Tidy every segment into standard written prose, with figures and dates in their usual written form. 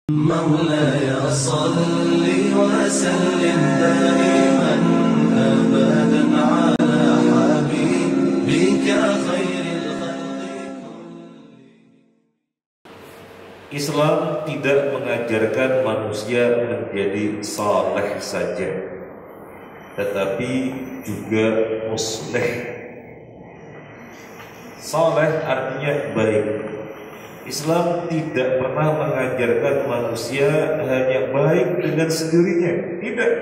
مولاي صل وسلم دائما أبدا على حبيبك خير الخلق. Islam tidak mengajarkan manusia menjadi saleh saja, tetapi juga musleh. Saleh artinya baik. Islam tidak pernah mengajarkan manusia hanya baik dengan sendirinya, tidak.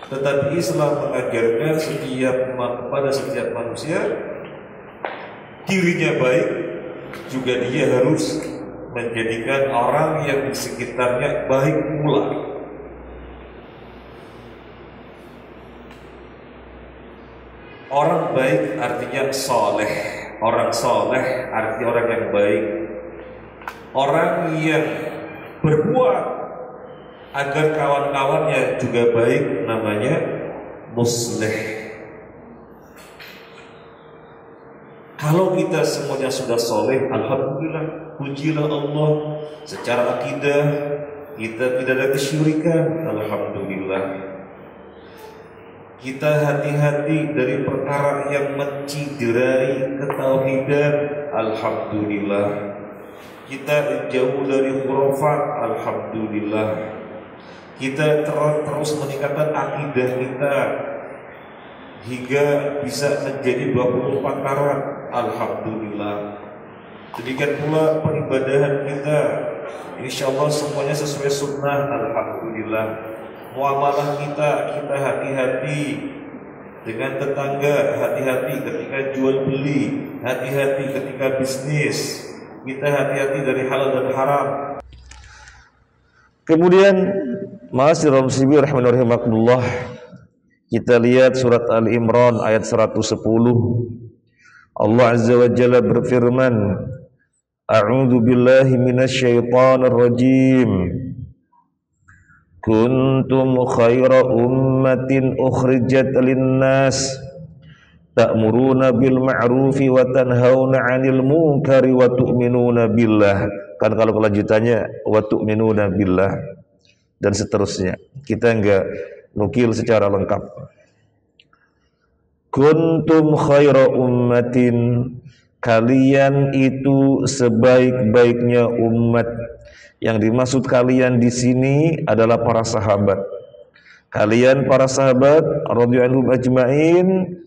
Tetapi Islam mengajarkan kepada setiap manusia dirinya baik, juga dia harus menjadikan orang yang di sekitarnya baik pula. Orang baik artinya soleh. Orang soleh artinya orang yang baik. Orang yang berbuat agar kawan-kawannya juga baik namanya musleh. Kalau kita semuanya sudah soleh, alhamdulillah, pujilah Allah. Secara akidah kita tidak ada kesyirikan, alhamdulillah. Kita hati-hati dari perkara yang menciderai ketauhidan, alhamdulillah. Kita jauh dari khurafat, alhamdulillah. Kita terus meningkatkan akidah kita hingga bisa menjadi 24 karat, alhamdulillah. Demikian pula peribadahan kita, insyaallah semuanya sesuai sunnah, alhamdulillah. Muamalah kita hati-hati dengan tetangga, hati-hati ketika jual beli, hati-hati ketika bisnis, kita hati-hati dari halal dan haram. Kemudian ma'asyiral muslimin rahimanallah, kita lihat surat Al-Imran ayat 110. Allah Azza wa Jalla berfirman, A'udzu billahi minasyaitonir rajim. Kuntum khaira ummatin ukhrijat linnas ta'muruna bil ma'rufi wa tanhauna 'anil munkari wa tu'minuna billah. Kan kalau kelanjutannya wa tu'minuna billah dan seterusnya. Kita enggak nukil secara lengkap. Kuntum khaira ummatin, kalian itu sebaik-baiknya umat. Yang dimaksud kalian di sini adalah para sahabat. Kalian para sahabat radhiyallahu ajmain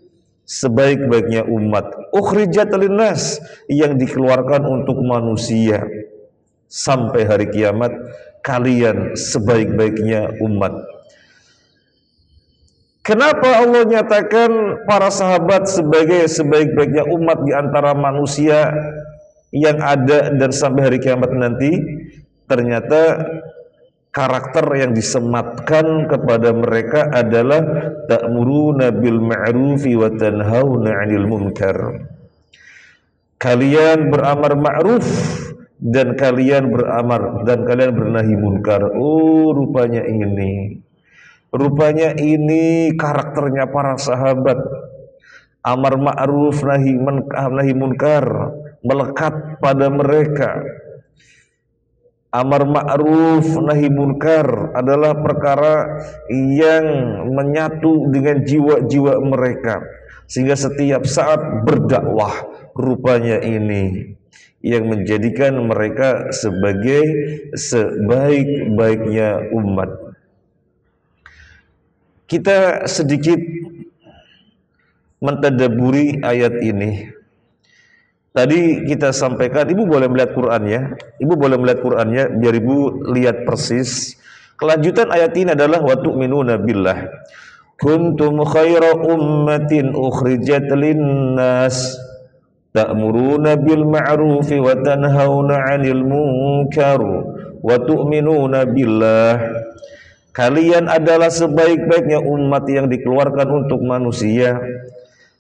sebaik-baiknya umat. Ukhrijat linnas, yang dikeluarkan untuk manusia. Sampai hari kiamat kalian sebaik-baiknya umat. Kenapa Allah nyatakan para sahabat sebagai sebaik-baiknya umat di antara manusia yang ada dan sampai hari kiamat nanti? Ternyata karakter yang disematkan kepada mereka adalah ta'muruna bil ma'rufi wa tanhauna 'anil munkar. Kalian beramar ma'ruf dan kalian bernahi munkar. Oh, rupanya ini karakternya para sahabat. Amar ma'ruf nahi munkar melekat pada mereka. Amar ma'ruf nahi munkar adalah perkara yang menyatu dengan jiwa-jiwa mereka, sehingga setiap saat berdakwah. Rupanya ini yang menjadikan mereka sebagai sebaik-baiknya umat. Kita sedikit mentadaburi ayat ini. Tadi kita sampaikan, Ibu boleh melihat Qur'annya, biar Ibu lihat persis. Kelanjutan ayat ini adalah wa tu'minuna billah. Kuntum khaira ummatin ukhrijat linnas ta'muruna bil ma'rufi wa tanhauna 'anil munkar wa tu'minuna billah. Kalian adalah sebaik-baiknya umat yang dikeluarkan untuk manusia.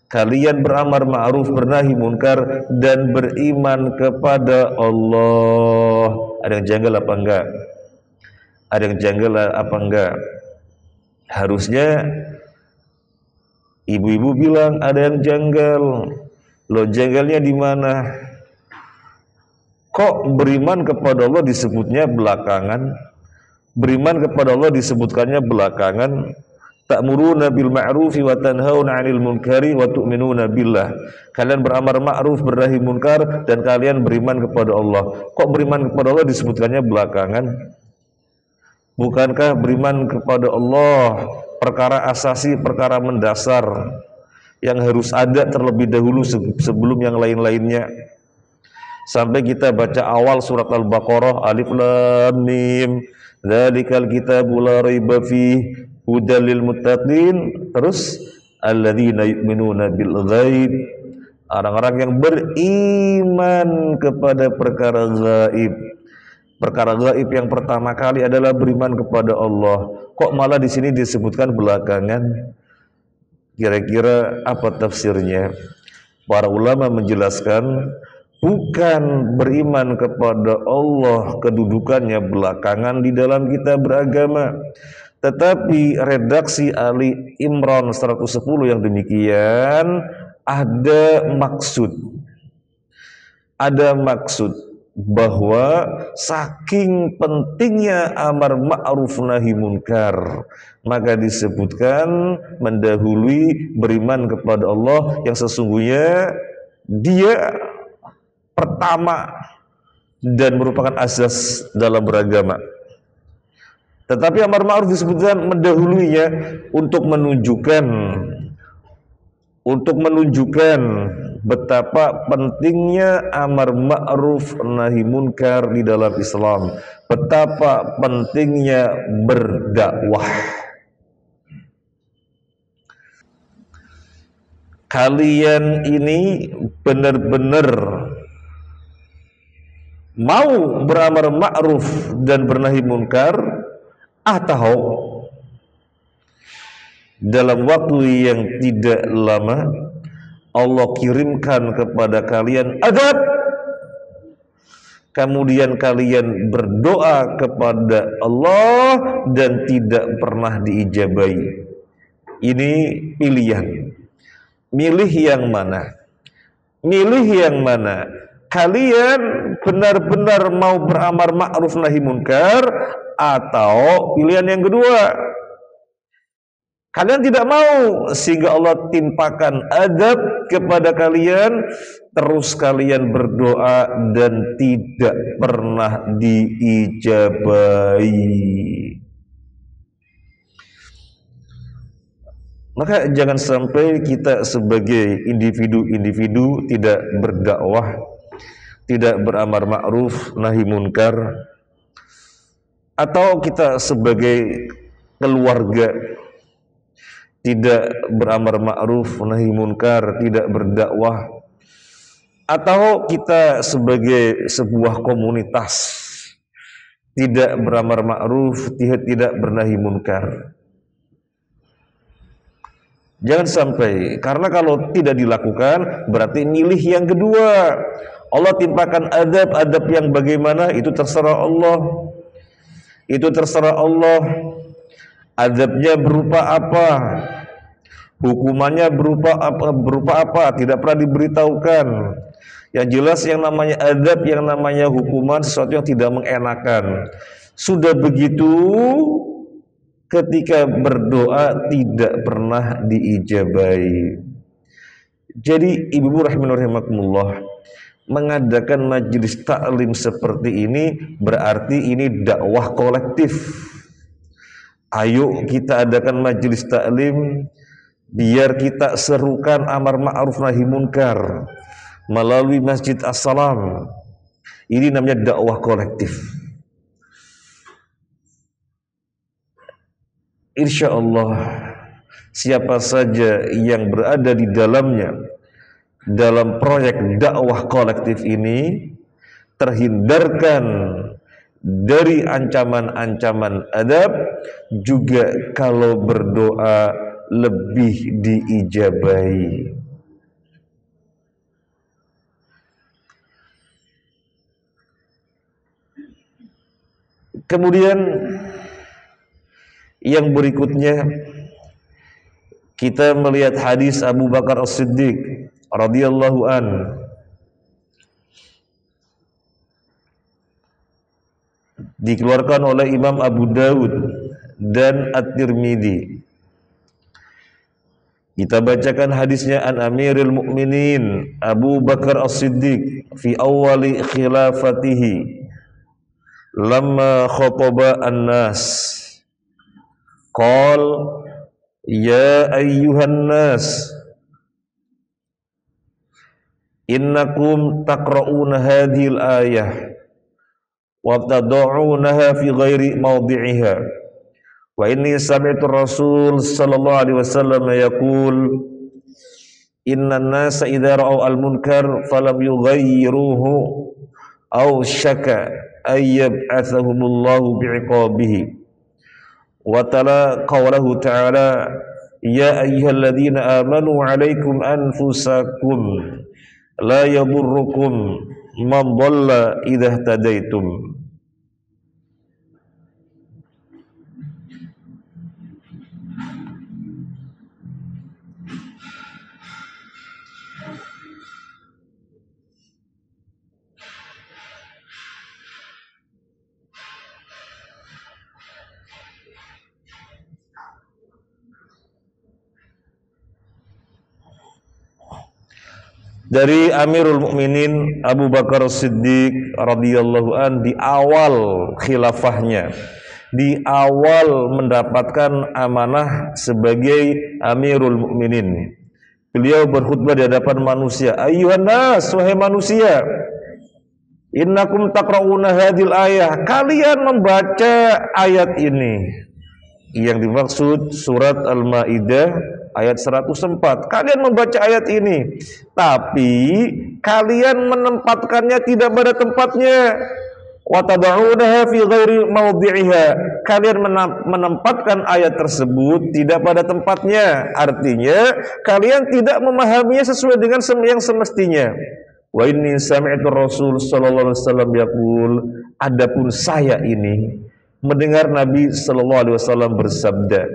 Kalian beramar ma'ruf, bernahi munkar, dan beriman kepada Allah. Ada yang janggal apa enggak? Harusnya ibu-ibu bilang ada yang janggal. Lo janggalnya di mana? Kok beriman kepada Allah disebutnya belakangan? Beriman kepada Allah disebutkannya belakangan. Ta'muruna bil ma'rufi wa tanhauna 'anil munkari wa tu'minuna billah. Kalian beramar ma'ruf, bernahi munkar, dan kalian beriman kepada Allah. Kok beriman kepada Allah disebutkannya belakangan? Bukankah beriman kepada Allah perkara asasi, perkara mendasar yang harus ada terlebih dahulu sebelum yang lain-lainnya? Sampai kita baca awal surat Al-Baqarah, Alif Lam Mim, dzalikal kitabu la raiba fihi hudal lil muttaqin. Terus alladzina yu'minuna bil ghaib, orang-orang yang beriman kepada perkara gaib. Perkara gaib yang pertama kali adalah beriman kepada Allah. Kok malah di sini disebutkan belakangan? Kira-kira apa tafsirnya? Para ulama menjelaskan, bukan beriman kepada Allah kedudukannya belakangan di dalam kita beragama, tetapi redaksi Ali Imran 110 yang demikian ada maksud bahwa saking pentingnya amar ma'ruf nahi munkar, maka disebutkan mendahului beriman kepada Allah yang sesungguhnya dia pertama dan merupakan asas dalam beragama. Tetapi amar ma'ruf disebutkan mendahulunya untuk menunjukkan betapa pentingnya amar ma'ruf nahi munkar di dalam Islam, betapa pentingnya berdakwah. Kalian ini benar-benar mau beramar ma'ruf dan bernahi munkar, atau dalam waktu yang tidak lama Allah kirimkan kepada kalian azab, kemudian kalian berdoa kepada Allah dan tidak pernah diijabahi. Ini pilihan. Milih yang mana? Kalian benar-benar mau beramar ma'ruf nahi munkar, atau pilihan yang kedua, kalian tidak mau sehingga Allah timpakan azab kepada kalian, terus kalian berdoa dan tidak pernah diijabahi. Maka jangan sampai kita sebagai individu tidak berdakwah, tidak beramar ma'ruf nahi munkar, atau kita sebagai keluarga tidak beramar ma'ruf nahi munkar, tidak berdakwah, atau kita sebagai sebuah komunitas tidak beramar ma'ruf, tidak bernahi munkar. Jangan sampai, karena kalau tidak dilakukan berarti milih yang kedua. Allah timpakan adab yang bagaimana itu terserah Allah. Itu terserah Allah. Azabnya berupa apa? Hukumannya berupa apa? Tidak pernah diberitahukan. Yang jelas yang namanya azab, yang namanya hukuman, sesuatu yang tidak mengenakan. Sudah begitu, ketika berdoa tidak pernah diijabahi. Jadi ibu-ibu rahimakumullah, mengadakan majelis taklim seperti ini berarti ini dakwah kolektif. Ayo kita adakan majelis taklim, biar kita serukan amar ma'ruf nahi munkar melalui Masjid As-Salam. Ini namanya dakwah kolektif. Insya Allah siapa saja yang berada di dalamnya, dalam proyek dakwah kolektif ini, terhindarkan dari ancaman-ancaman adab, juga kalau berdoa lebih diijabahi. Kemudian yang berikutnya, kita melihat hadis Abu Bakar As-Siddiq radhiyallahu an. dikeluarkan oleh Imam Abu Dawud dan At-Tirmidzi. Kita bacakan hadisnya an Amirul Mukminin Abu Bakar As-Siddiq fi awali khilafatihi lamma khataba an-nas qal ya ayyuhan nas innakum taqra'una hadhil ayah wa tad'unaha fi ghairi mawdi'iha wa inni sami'tu Rasul sallallahu alaihi wasallam yaqul innan nasa idza ra'aw al-munkar falam yughayyiruhu aw syaka ayyab'athahumullahu bi'iqabihi wa tala qawluhu ta'ala ya ayyuhalladzina amanu 'alaikum anfusakum la yadurrukum man dhalla idza ihtadaitum. Dari Amirul Mukminin Abu Bakar Siddiq radhiyallahu an di awal khilafahnya, di awal mendapatkan amanah sebagai Amirul Mukminin, beliau berkhutbah di hadapan manusia. Ayyuhan nas, wahai manusia, innakum taqra'una hadhil ayah, kalian membaca ayat ini. Yang dimaksud surat Al-Maidah ayat 104. Kalian membaca ayat ini, tapi kalian menempatkannya tidak pada tempatnya. Wa tad'unaha fi ghairi mawdi'iha. Kalian menempatkan ayat tersebut tidak pada tempatnya. Artinya kalian tidak memahaminya sesuai dengan yang semestinya. Wa inni sami'tu Rasul sallallahu alaihi wasallam yaqul, adapun saya ini mendengar Nabi sallallahu alaihi wasallam bersabda,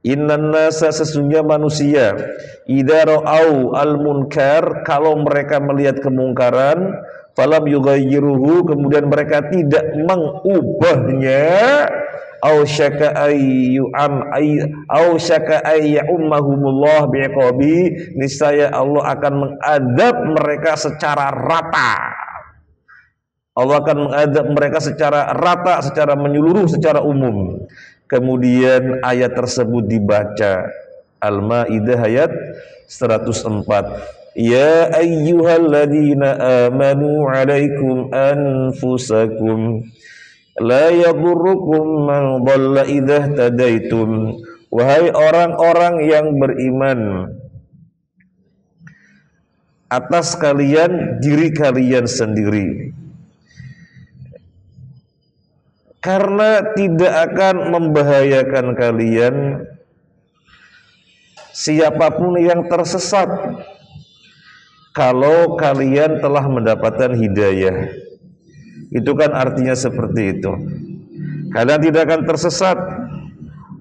innan nasa, sesungguhnya manusia, idza ra'au al-munkar, kalau mereka melihat kemungkaran, falam yughayyiruhu, kemudian mereka tidak mengubahnya, au syaka ayyummahumullah bi'iqabi, niscaya Allah akan mengadab mereka secara rata. Allah akan mengadab mereka secara rata, secara menyeluruh, secara umum. Kemudian ayat tersebut dibaca, Al-Maidah ayat 104. Ya ayyuhalladzina amanu 'alaikum anfusakum la yadurrukum man dhalla idza ihtadaitum. Wahai orang-orang yang beriman, atas kalian diri kalian sendiri, karena tidak akan membahayakan kalian siapapun yang tersesat kalau kalian telah mendapatkan hidayah. Itu kan artinya seperti itu. Kalian tidak akan tersesat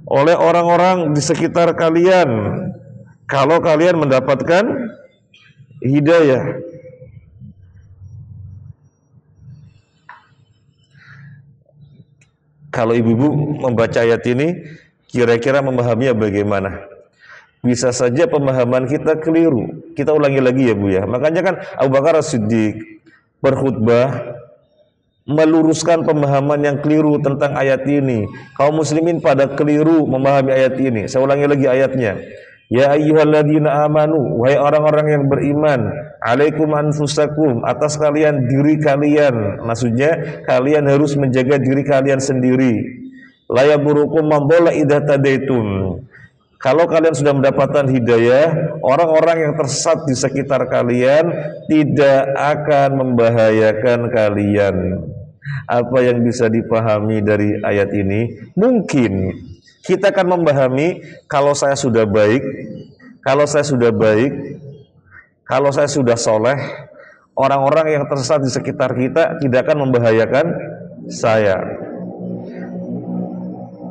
oleh orang-orang di sekitar kalian kalau kalian mendapatkan hidayah. Kalau ibu-ibu membaca ayat ini, kira-kira memahaminya bagaimana? Bisa saja pemahaman kita keliru. Kita ulangi lagi ya Bu ya. Makanya kan Abu Bakar As-Siddiq berkhutbah meluruskan pemahaman yang keliru tentang ayat ini. Kaum muslimin pada keliru memahami ayat ini. Saya ulangi lagi ayatnya. Ya ayyuhalladzina amanu, wahai orang-orang yang beriman, alaikum anfusakum, atas kalian diri kalian. Maksudnya kalian harus menjaga diri kalian sendiri. La yaburukum man dhalla idza tadaitum. Kalau kalian sudah mendapatkan hidayah, orang-orang yang tersesat di sekitar kalian tidak akan membahayakan kalian. Apa yang bisa dipahami dari ayat ini? Mungkin kita akan memahami, kalau saya sudah baik, kalau saya sudah baik, kalau saya sudah soleh, orang-orang yang tersesat di sekitar kita tidak akan membahayakan saya.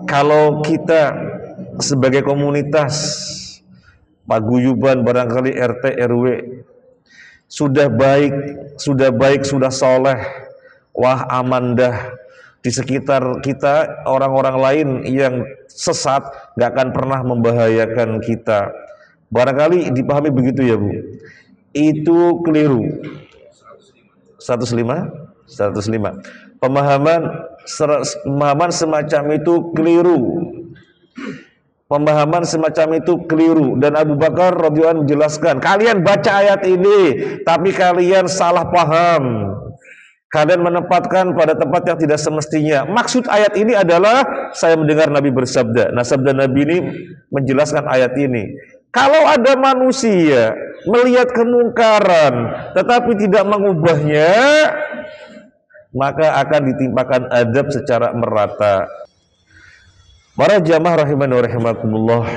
Kalau kita sebagai komunitas paguyuban, barangkali RT RW sudah baik, sudah soleh, wah aman dah, di sekitar kita orang-orang lain yang sesat nggak akan pernah membahayakan kita. Barangkali dipahami begitu ya Bu. Itu keliru. 105. Pemahaman semacam itu keliru. Pemahaman semacam itu keliru, dan Abu Bakar radhiyallahu anhu menjelaskan, kalian baca ayat ini tapi kalian salah paham. Kalian menempatkan pada tempat yang tidak semestinya. Maksud ayat ini adalah saya mendengar Nabi bersabda. Nah, sabda Nabi ini menjelaskan ayat ini. Kalau ada manusia melihat kemungkaran tetapi tidak mengubahnya, maka akan ditimpakan adab secara merata. Para jamaah rahimani wa rahimakumullah,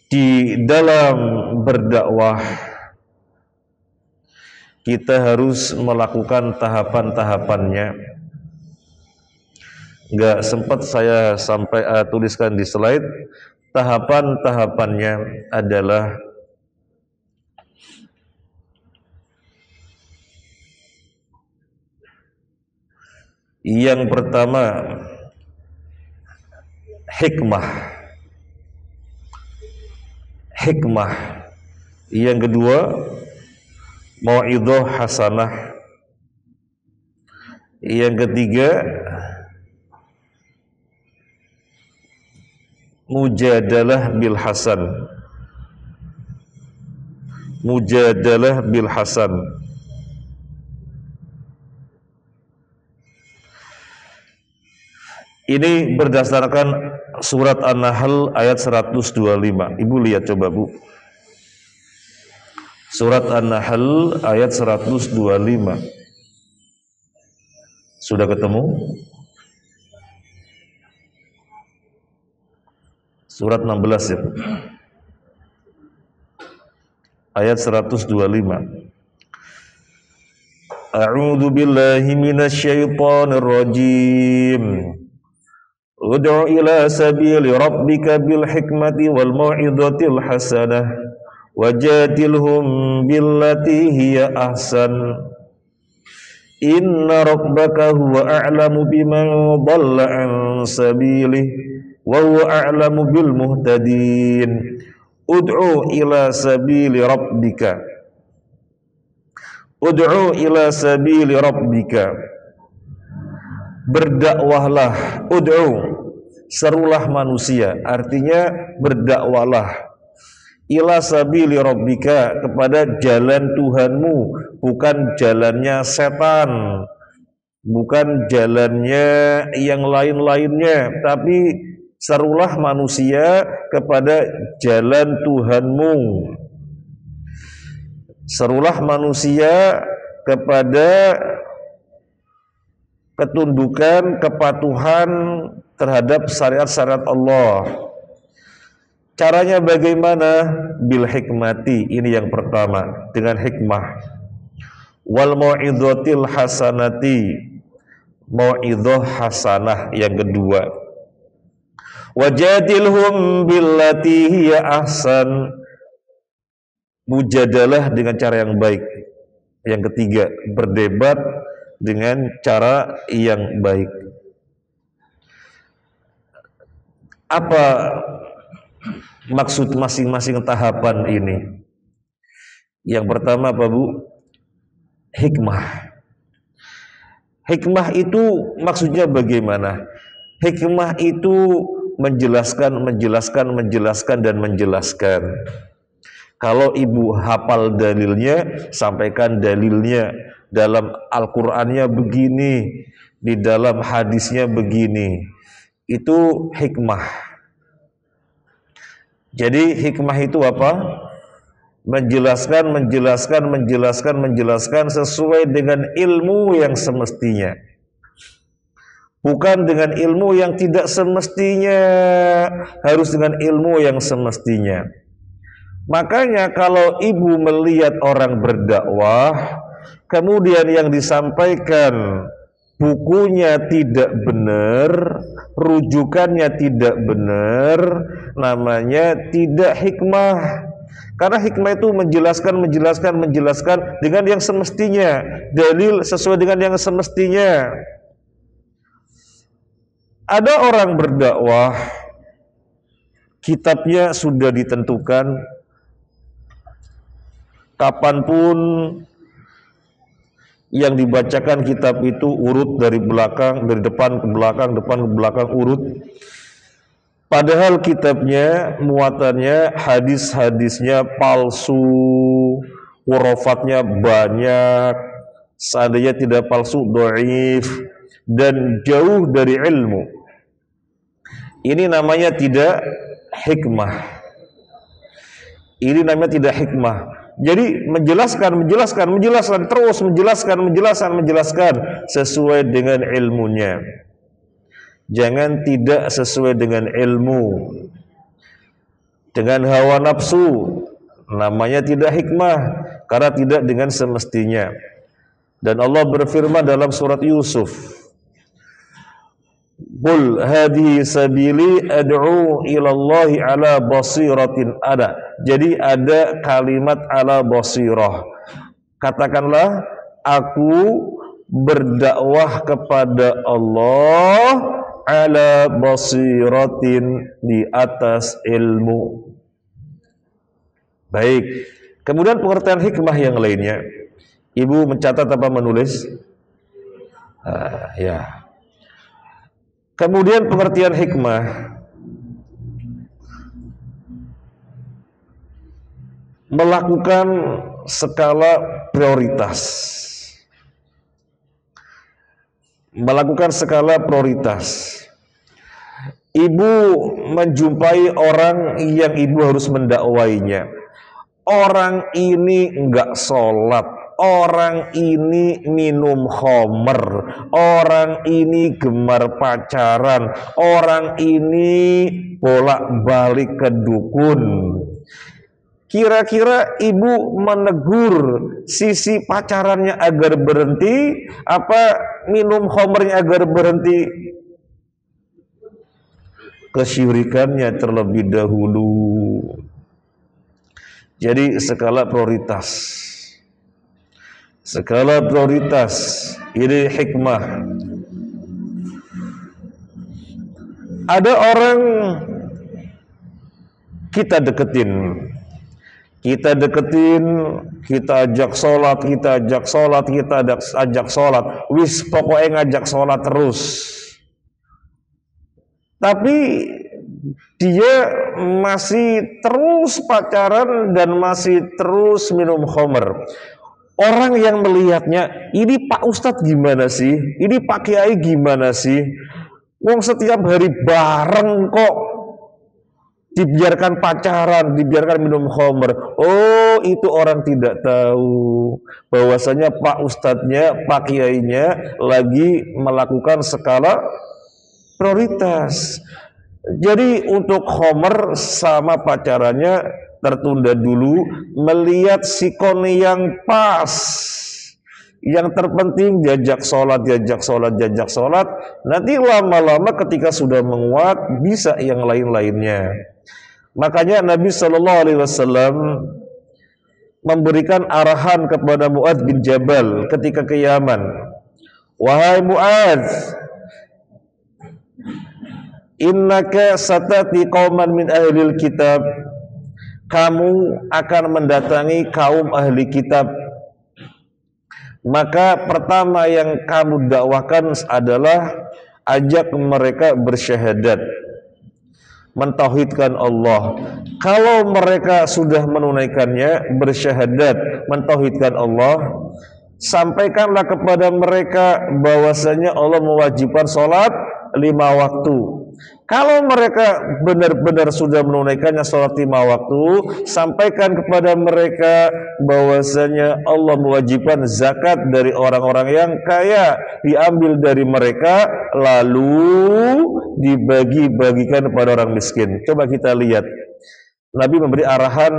di dalam berdakwah kita harus melakukan tahapan-tahapannya. Nggak sempat saya sampai tuliskan di slide. Tahapan-tahapannya adalah yang pertama, hikmah. Yang kedua, mau'idhah hasanah. Yang ketiga, mujadalah bil hasan. Ini berdasarkan surat An-Nahl ayat 125. Ibu lihat coba Bu. Surat An-Nahl ayat 125. Sudah ketemu? Surat 16 ya Bu. Ayat 125. A'udzu billahi minasyaitonir rajim. Ud'u ila sabili rabbika bil hikmati wal mau'izatil hasanah wajadilhum billati hiya ahsan. Inna rabbaka huwa a'lamu biman dhalla an sabilihi wa huwa a'lamu bil muhtadin. Ud'u ila sabili rabbika. Ud'u ila sabili rabbika. Berdakwahlah, ud'u, serulah manusia, artinya berdakwahlah, ila sabili rabbika, kepada jalan Tuhanmu, bukan jalannya setan, bukan jalannya yang lain-lainnya, tapi serulah manusia kepada jalan Tuhanmu. Serulah manusia kepada ketundukan, kepatuhan terhadap syariat-syariat Allah. Caranya bagaimana? Bil hikmati, ini yang pertama, dengan hikmah. Wal mau'izatil hasanati, mau'izah hasanah yang kedua. Wajadilhum billati hiya ahsan, mujadalah dengan cara yang baik. Yang ketiga, berdebat dengan cara yang baik. Apa maksud masing-masing tahapan ini? Yang pertama apa Bu? Hikmah. Hikmah itu maksudnya bagaimana? Hikmah itu menjelaskan. Kalau ibu hafal dalilnya, sampaikan dalilnya. Dalam Al-Qur'annya begini, di dalam hadisnya begini. Itu hikmah. Jadi hikmah itu apa? Menjelaskan sesuai dengan ilmu yang semestinya. Bukan dengan ilmu yang tidak semestinya, harus dengan ilmu yang semestinya. Makanya kalau ibu melihat orang berdakwah, kemudian yang disampaikan bukunya tidak benar, rujukannya tidak benar, namanya tidak hikmah. Karena hikmah itu menjelaskan dengan yang semestinya, dalil sesuai dengan yang semestinya. Ada orang berdakwah, kitabnya sudah ditentukan, kapanpun yang dibacakan kitab itu urut dari belakang, dari depan ke belakang urut. Padahal kitabnya, muatannya, hadis-hadisnya palsu, hurafatnya banyak, seandainya tidak palsu, dhaif, dan jauh dari ilmu. Ini namanya tidak hikmah. Ini namanya tidak hikmah. Jadi menjelaskan, terus menjelaskan sesuai dengan ilmunya. Jangan tidak sesuai dengan ilmu, dengan hawa nafsu, namanya tidak hikmah, karena tidak dengan semestinya. Dan Allah berfirman dalam surat Yusuf, Qul hadhihi sabili ad'u ilallahi ala basiratin ada. Jadi ada kalimat ala basirah. Katakanlah, aku berdakwah kepada Allah ala basiratin, di atas ilmu. Baik. Kemudian pengertian hikmah yang lainnya. Ibu mencatat apa menulis? Ya. Kemudian pengertian hikmah melakukan skala prioritas. Melakukan skala prioritas. Ibu menjumpai orang yang ibu harus mendakwainya. Orang ini enggak sholat, orang ini minum khamr, orang ini gemar pacaran, orang ini bolak-balik ke dukun. Kira-kira ibu menegur sisi pacarannya agar berhenti, apa minum khamrnya agar berhenti? Kesyirikannya terlebih dahulu. Jadi skala prioritas. Skala prioritas, ini hikmah. Ada orang kita deketin, kita ajak sholat, wis pokoknya ngajak sholat terus. Tapi dia masih terus pacaran dan masih terus minum khamr. Orang yang melihatnya, ini Pak Ustadz gimana sih? Ini Pak Kiai gimana sih? Wong setiap hari bareng kok dibiarkan pacaran, dibiarkan minum khamr. Oh, itu orang tidak tahu bahwasanya Pak Ustadznya, Pak Kiainya lagi melakukan skala prioritas. Jadi untuk khamr sama pacarannya tertunda dulu, melihat sikon yang pas. Yang terpenting diajak sholat. Nanti lama-lama ketika sudah menguat, bisa yang lain-lainnya. Makanya Nabi SAW memberikan arahan kepada Mu'adz bin Jabal ketika ke Yaman. Wahai Mu'adz, innaka satati qauman min ahlil kitab, kamu akan mendatangi kaum ahli kitab. Maka pertama yang kamu dakwahkan adalah ajak mereka bersyahadat, mentauhidkan Allah. Kalau mereka sudah menunaikannya, bersyahadat, mentauhidkan Allah, sampaikanlah kepada mereka bahwasanya Allah mewajibkan sholat 5 waktu. Kalau mereka benar-benar sudah menunaikannya sholat 5 waktu, sampaikan kepada mereka bahwasanya Allah mewajibkan zakat dari orang-orang yang kaya, diambil dari mereka lalu dibagi-bagikan kepada orang miskin. Coba kita lihat, Nabi memberi arahan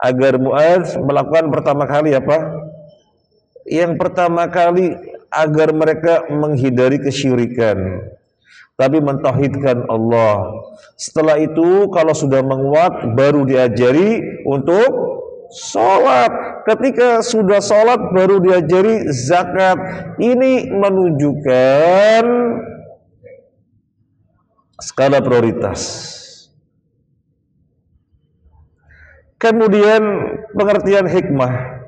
agar Mu'adz melakukan pertama kali apa? Yang pertama kali agar mereka menghindari kesyirikan. tapi mentauhidkan Allah. Setelah itu kalau sudah menguat baru diajari untuk sholat. Ketika sudah sholat baru diajari zakat. Ini menunjukkan skala prioritas. Kemudian pengertian hikmah,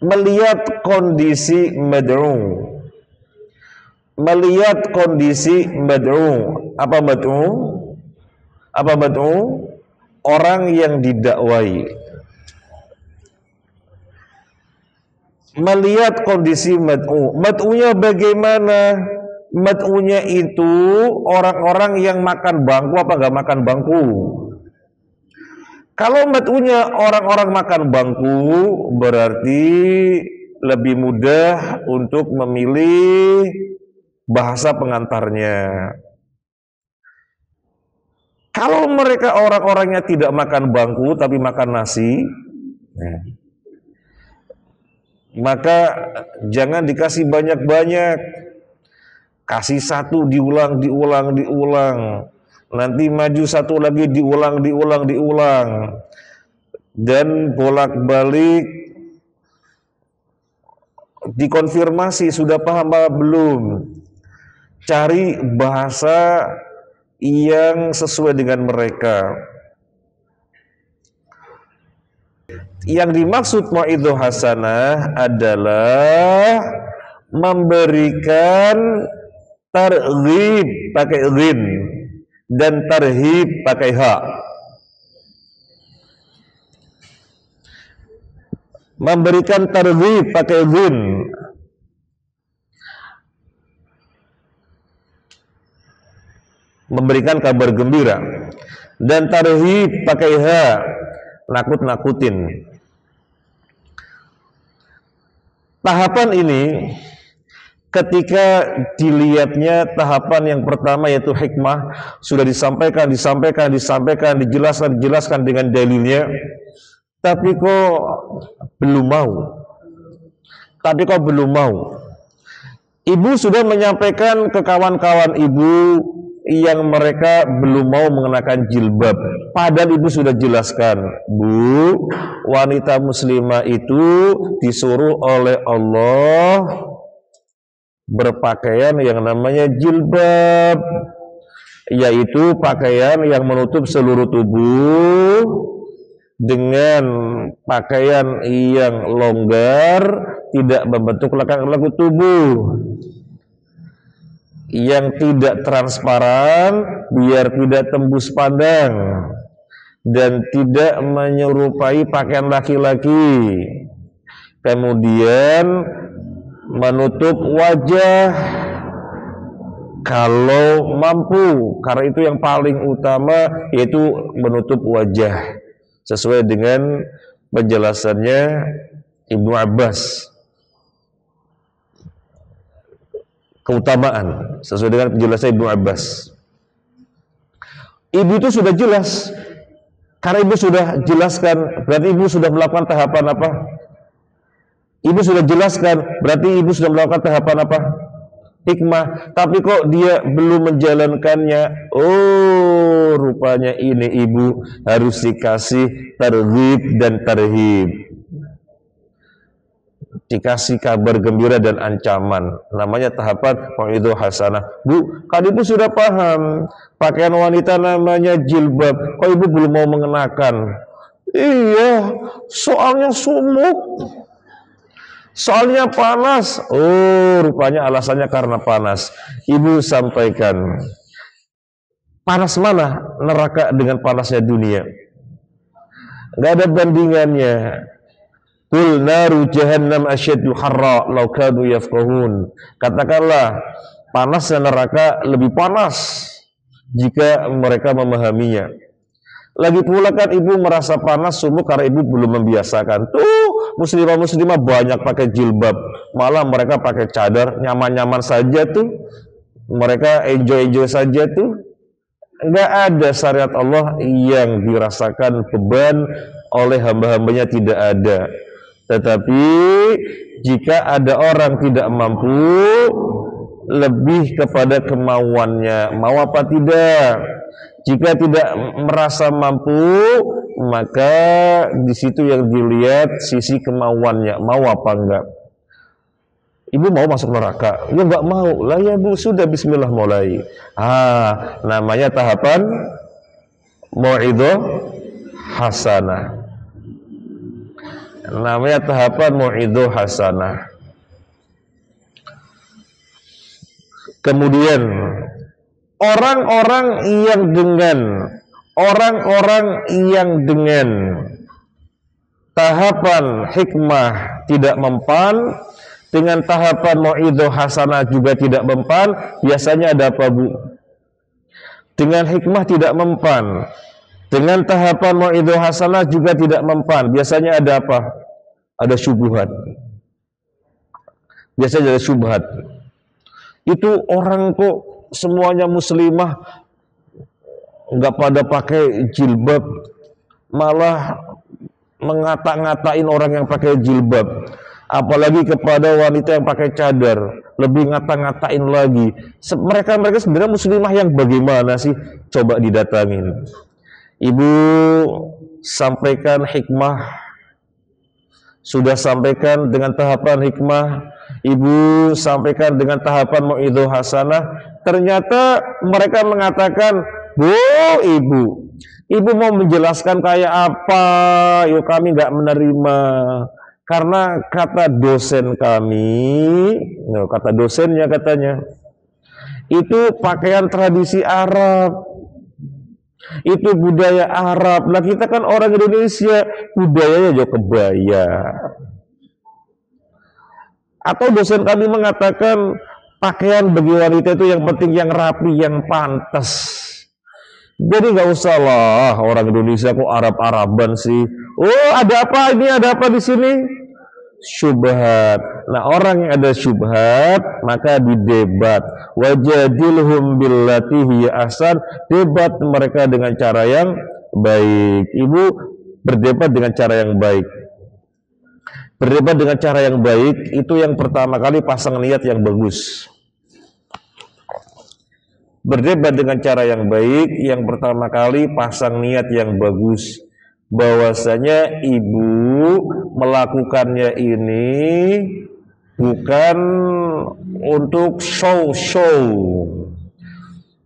melihat kondisi mad'u. Melihat kondisi mad'u. Apa mad'u? Apa mad'u? Orang yang didakwai. Melihat kondisi mad'u. Mad'unya bagaimana? Mad'unya itu orang-orang yang makan bangku apa enggak makan bangku? Kalau mad'unya orang-orang makan bangku, berarti lebih mudah untuk memilih bahasa pengantarnya. Kalau mereka orang-orangnya tidak makan bangku tapi makan nasi, maka jangan dikasih banyak-banyak. Kasih satu diulang. Nanti maju satu lagi diulang. Dan bolak-balik dikonfirmasi sudah paham apa belum. Cari bahasa yang sesuai dengan mereka. Yang dimaksud mau'idhah hasanah adalah memberikan targhib pakai ghin dan tarhib pakai ha. Memberikan targhib pakai ghin, memberikan kabar gembira, dan tarhib pakai ha, nakut-nakutin. Tahapan ini ketika dilihatnya tahapan yang pertama yaitu hikmah sudah disampaikan, dijelaskan dengan dalilnya, tapi kok belum mau. Ibu sudah menyampaikan ke kawan-kawan ibu yang mereka belum mau mengenakan jilbab. Padahal ibu sudah jelaskan, Bu, wanita muslimah itu disuruh oleh Allah berpakaian yang namanya jilbab, yaitu pakaian yang menutup seluruh tubuh dengan pakaian yang longgar, tidak membentuk lekuk tubuh, yang tidak transparan biar tidak tembus pandang, dan tidak menyerupai pakaian laki-laki. Kemudian menutup wajah kalau mampu, karena itu yang paling utama, yaitu menutup wajah sesuai dengan penjelasannya Ibnu Abbas. Keutamaan sesuai dengan penjelasan Ibnu Abbas. Ibu itu sudah jelas, karena ibu sudah jelaskan, berarti ibu sudah melakukan tahapan apa? Ibu sudah jelaskan, berarti ibu sudah melakukan tahapan apa? Hikmah. Tapi kok dia belum menjalankannya? Oh, rupanya ini ibu harus dikasih targhib dan tarhib, dikasih kabar gembira dan ancaman. Namanya tahapan mau'idhah hasanah. Bu, kan ibu sudah paham pakaian wanita namanya jilbab, kok ibu belum mau mengenakan? Iya, soalnya sumuk, soalnya panas. Oh, rupanya alasannya karena panas. Ibu sampaikan, panas mana neraka dengan panasnya dunia? Gak ada bandingannya. Qul naru jahannam asyaddu harra law kanu yafqahun. Katakanlah, panasnya neraka lebih panas jika mereka memahaminya. Lagi pula kan ibu merasa panas sumuk karena ibu belum membiasakan. Tuh, muslimah-muslimah banyak pakai jilbab, malah mereka pakai cadar, nyaman-nyaman saja tuh. Mereka enjoy-enjoy saja tuh. Enggak ada syariat Allah yang dirasakan beban oleh hamba-hambanya, tidak ada. Tetapi jika ada orang tidak mampu, lebih kepada kemauannya, mau apa tidak. Jika tidak merasa mampu, maka di situ yang dilihat sisi kemauannya, mau apa enggak. Ibu mau masuk neraka? Ya enggak mau. Lah ya Bu, sudah bismillah mulai. Namanya tahapan mau'idhah hasanah. Namanya tahapan mau'idhah hasanah. Kemudian orang-orang yang dengan tahapan hikmah tidak mempan, dengan tahapan mau'idhah hasanah juga tidak mempan, biasanya ada apa Bu? Dengan hikmah tidak mempan, dengan tahapan mau'idhah hasanah juga tidak mempan, biasanya ada apa? Ada syubhat. Biasanya ada syubhat. Itu orang kok semuanya muslimah nggak pada pakai jilbab, malah ngata-ngatain orang yang pakai jilbab, apalagi kepada wanita yang pakai cadar, lebih ngata-ngatain lagi. Mereka sebenarnya muslimah yang bagaimana sih? Coba didatangin. Ibu sampaikan hikmah, sudah sampaikan dengan tahapan hikmah, ibu sampaikan dengan tahapan mau'idhah hasanah, ternyata mereka mengatakan, Bu, ibu mau menjelaskan kayak apa? Yuk, kami nggak menerima. Karena kata dosen kami, kata dosennya katanya, itu pakaian tradisi Arab, itu budaya Arab. Nah kita kan orang Indonesia, budayanya juga kebaya. Atau dosen kami mengatakan pakaian bagi wanita itu yang penting yang rapi, yang pantas. Jadi nggak usah lah orang Indonesia kok Arab-Araban sih. Oh ada apa ini? Ada apa di sini? Syubhat. Nah orang yang ada syubhat maka didebat. Wajadilhum billati hiya ahsan. Debat mereka dengan cara yang baik. Ibu berdebat dengan cara yang baik. Berdebat dengan cara yang baik itu yang pertama kali pasang niat yang bagus. Berdebat dengan cara yang baik, yang pertama kali pasang niat yang bagus, bahwasanya ibu melakukannya ini bukan untuk show-show,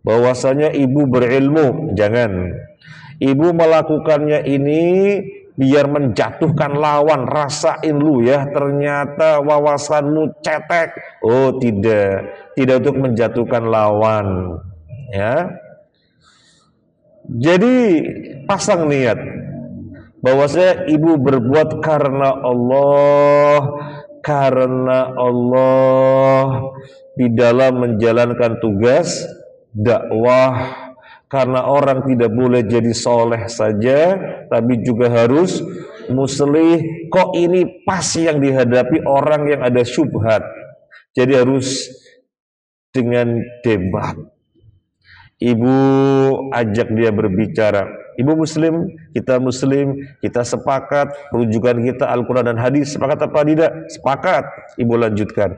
bahwasanya ibu berilmu, jangan. Ibu melakukannya ini biar menjatuhkan lawan, rasain lu ya, ternyata wawasanmu cetek. Oh tidak untuk menjatuhkan lawan ya. Jadi pasang niat bahwasanya ibu berbuat karena Allah di dalam menjalankan tugas dakwah. Karena orang tidak boleh jadi soleh saja, tapi juga harus muslih. Kok ini pas yang dihadapi orang yang ada syubhat. Jadi harus dengan debat. Ibu ajak dia berbicara. Ibu muslim, kita sepakat. Rujukan kita Al-Quran dan hadis. Sepakat apa tidak? Sepakat. Ibu lanjutkan.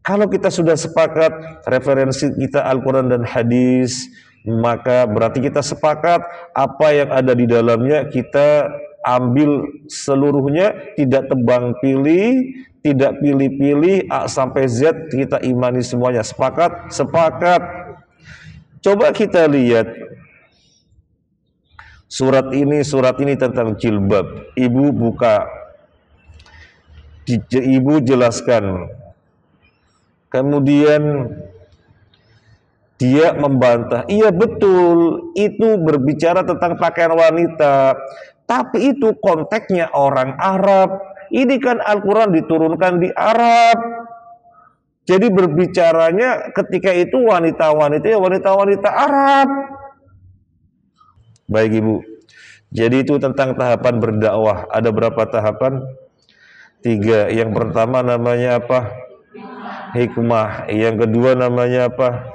Kalau kita sudah sepakat, referensi kita Al-Quran dan hadis, maka berarti kita sepakat apa yang ada di dalamnya kita ambil seluruhnya, tidak tebang pilih, tidak pilih-pilih A sampai Z, kita imani semuanya. Sepakat? Sepakat. Coba kita lihat surat ini tentang jilbab. Ibu buka, ibu jelaskan, kemudian dia membantah, iya betul, itu berbicara tentang pakaian wanita, tapi itu konteksnya orang Arab. Ini kan Al-Quran diturunkan di Arab, jadi berbicaranya ketika itu wanita-wanita ya wanita-wanita Arab. Baik ibu, jadi itu tentang tahapan berdakwah. Ada berapa tahapan? 3. Yang pertama namanya apa? Hikmah. Yang kedua namanya apa?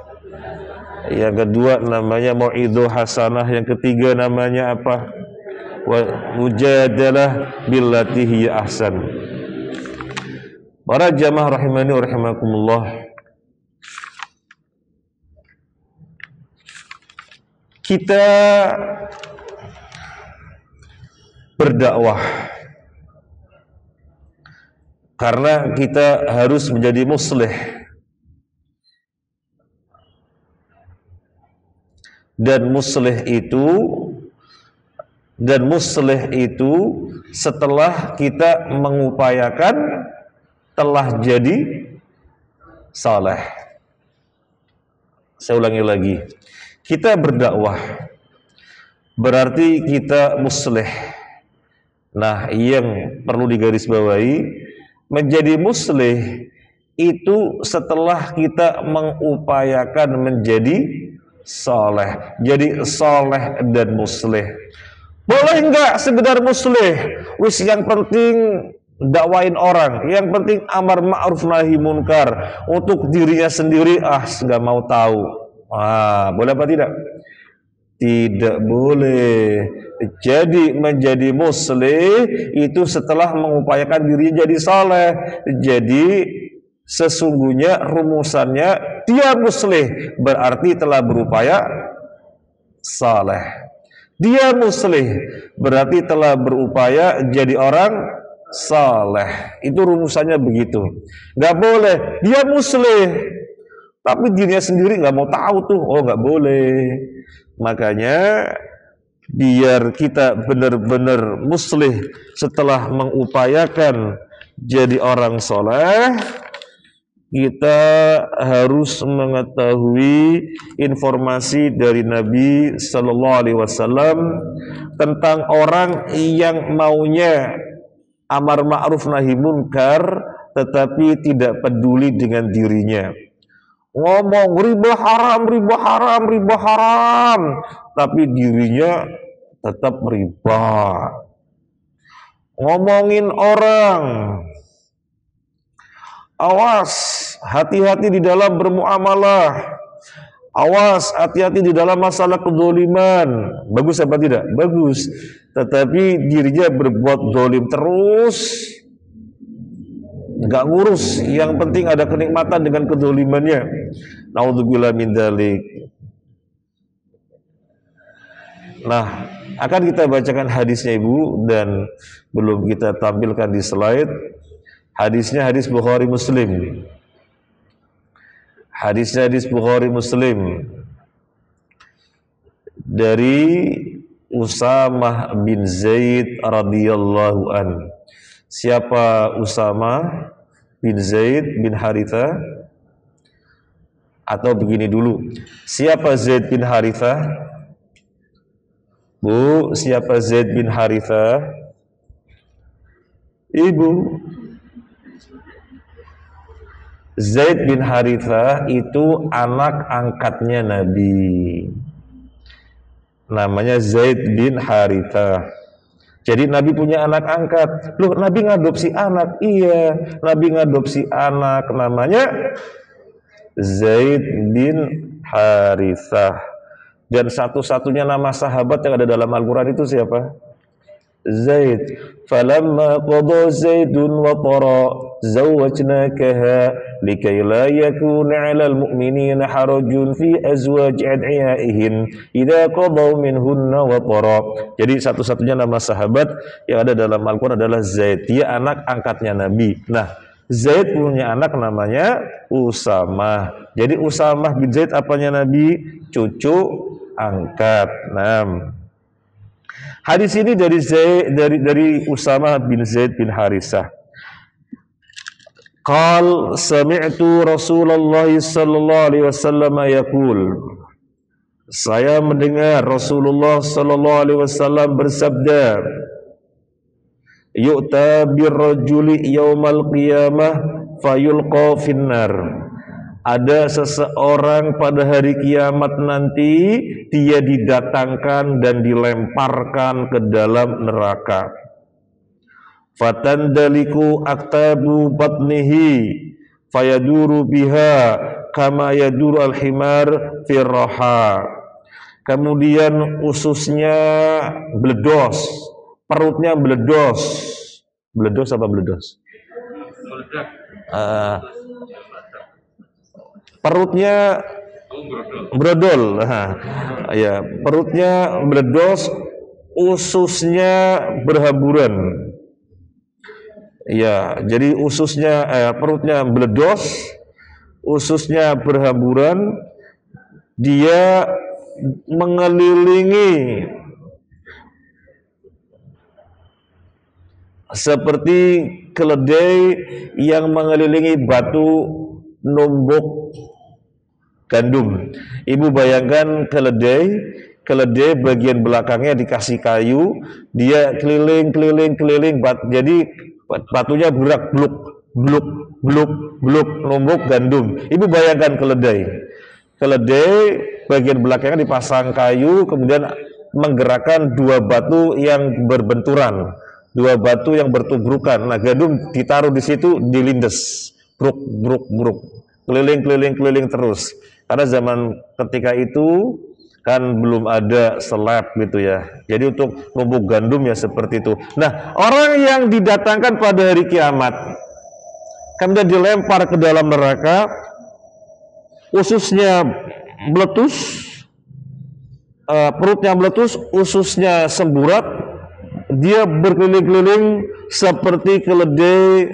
Yang kedua namanya mau'idhah hasanah. Yang ketiga namanya apa? Mujadalah billati hiya ahsan. Para jamaah rahimani wa rahimakumullah, kita berdakwah karena kita harus menjadi muslih, dan muslih itu setelah kita mengupayakan telah jadi saleh. Saya ulangi lagi, kita berdakwah berarti kita muslih. Nah, yang perlu digarisbawahi, menjadi muslih itu setelah kita mengupayakan menjadi saleh. Jadi saleh dan muslih. Boleh enggak sekedar muslih? Wis, yang penting dakwain orang, yang penting amar ma'ruf nahi munkar. Untuk dirinya sendiri enggak mau tahu. Boleh apa tidak? Tidak boleh. Jadi menjadi muslih itu setelah mengupayakan dirinya jadi saleh. Jadi sesungguhnya rumusannya dia muslih berarti telah berupaya saleh. Dia muslih berarti telah berupaya jadi orang saleh. Itu rumusannya begitu. Nggak boleh dia muslih tapi dirinya sendiri nggak mau tahu tuh. Nggak boleh. Makanya biar kita benar-benar muslih setelah mengupayakan jadi orang soleh, kita harus mengetahui informasi dari Nabi Sallallahu Alaihi Wasallam tentang orang yang maunya amar ma'ruf nahi munkar tetapi tidak peduli dengan dirinya. Ngomong riba haram, tapi dirinya tetap riba. Ngomongin orang, awas, hati-hati di dalam bermuamalah. Awas, hati-hati di dalam masalah kedzaliman. Bagus apa tidak? Bagus. Tetapi dirinya berbuat zalim terus, nggak ngurus. Yang penting ada kenikmatan dengan kedzalimannya. Naudzubillah min dzalik. Nah, akan kita bacakan hadisnya Ibu, dan belum kita tampilkan di slide. Hadisnya hadis Bukhari Muslim. Hadisnya hadis Bukhari Muslim dari Usamah bin Zaid radhiyallahu an. Siapa Usamah bin Zaid bin Haritha? Atau begini dulu, siapa Zaid bin Haritha? Bu, siapa Zaid bin Haritha? Ibu, Zaid bin Haritha itu anak angkatnya Nabi. Namanya Zaid bin Haritha. Jadi Nabi punya anak angkat. Loh, Nabi ngadopsi anak? Iya, Nabi ngadopsi anak namanya Zaid bin Harithah. Dan satu-satunya nama sahabat yang ada dalam Al-Quran itu siapa? Zaid. Falamma qada Zaidun wa tara zawwajnakaha likay la yakuna 'alal mu'minina harajun fi azwaj ad'iyaihim idza qadaw minhunna wa tara. Jadi satu-satunya nama sahabat yang ada dalam Al-Quran adalah Zaid. Dia anak angkatnya Nabi. Nah, Zaid punya anak namanya Usamah. Jadi Usamah bin Zaid apanya Nabi? Cucu angkat. Nah, hadis ini dari Usamah bin Zaid bin Harisah. Qal sami'tu Rasulullah sallallahu alaihi wasallam yaqul. Saya mendengar Rasulullah sallallahu alaihi wasallam bersabda, yu'ta birrajuli yaumal qiyamah fayulqa finnar. Ada seseorang pada hari kiamat nanti, dia didatangkan dan dilemparkan ke dalam neraka. Fatandaliku aktabu batnihi fayaduru biha kama yaduru al-himar firraha. Kemudian ususnya meledos, perutnya meledos. Meledos apa meledos? Perutnya Brodol. Nah, ya, perutnya meledos, ususnya berhamburan. Ya, jadi perutnya meledos, ususnya berhamburan, dia mengelilingi seperti keledai yang mengelilingi batu numbuk gandum. Ibu bayangkan keledai bagian belakangnya dikasih kayu, dia keliling, jadi batunya bergerak, bluk, bluk, bluk, bluk, numbuk gandum. Ibu bayangkan keledai bagian belakangnya dipasang kayu, kemudian menggerakkan dua batu yang berbenturan, dua batu yang bertubrukan. Nah, gandum ditaruh di situ, dilindes, bruk, bruk, bruk, keliling terus. Karena zaman ketika itu kan belum ada slab gitu ya. Jadi untuk numbuk gandum ya seperti itu. Nah, orang yang didatangkan pada hari kiamat kemudian dilempar ke dalam neraka, ususnya meletus, perutnya meletus, ususnya semburat, dia berkeliling-keliling seperti keledai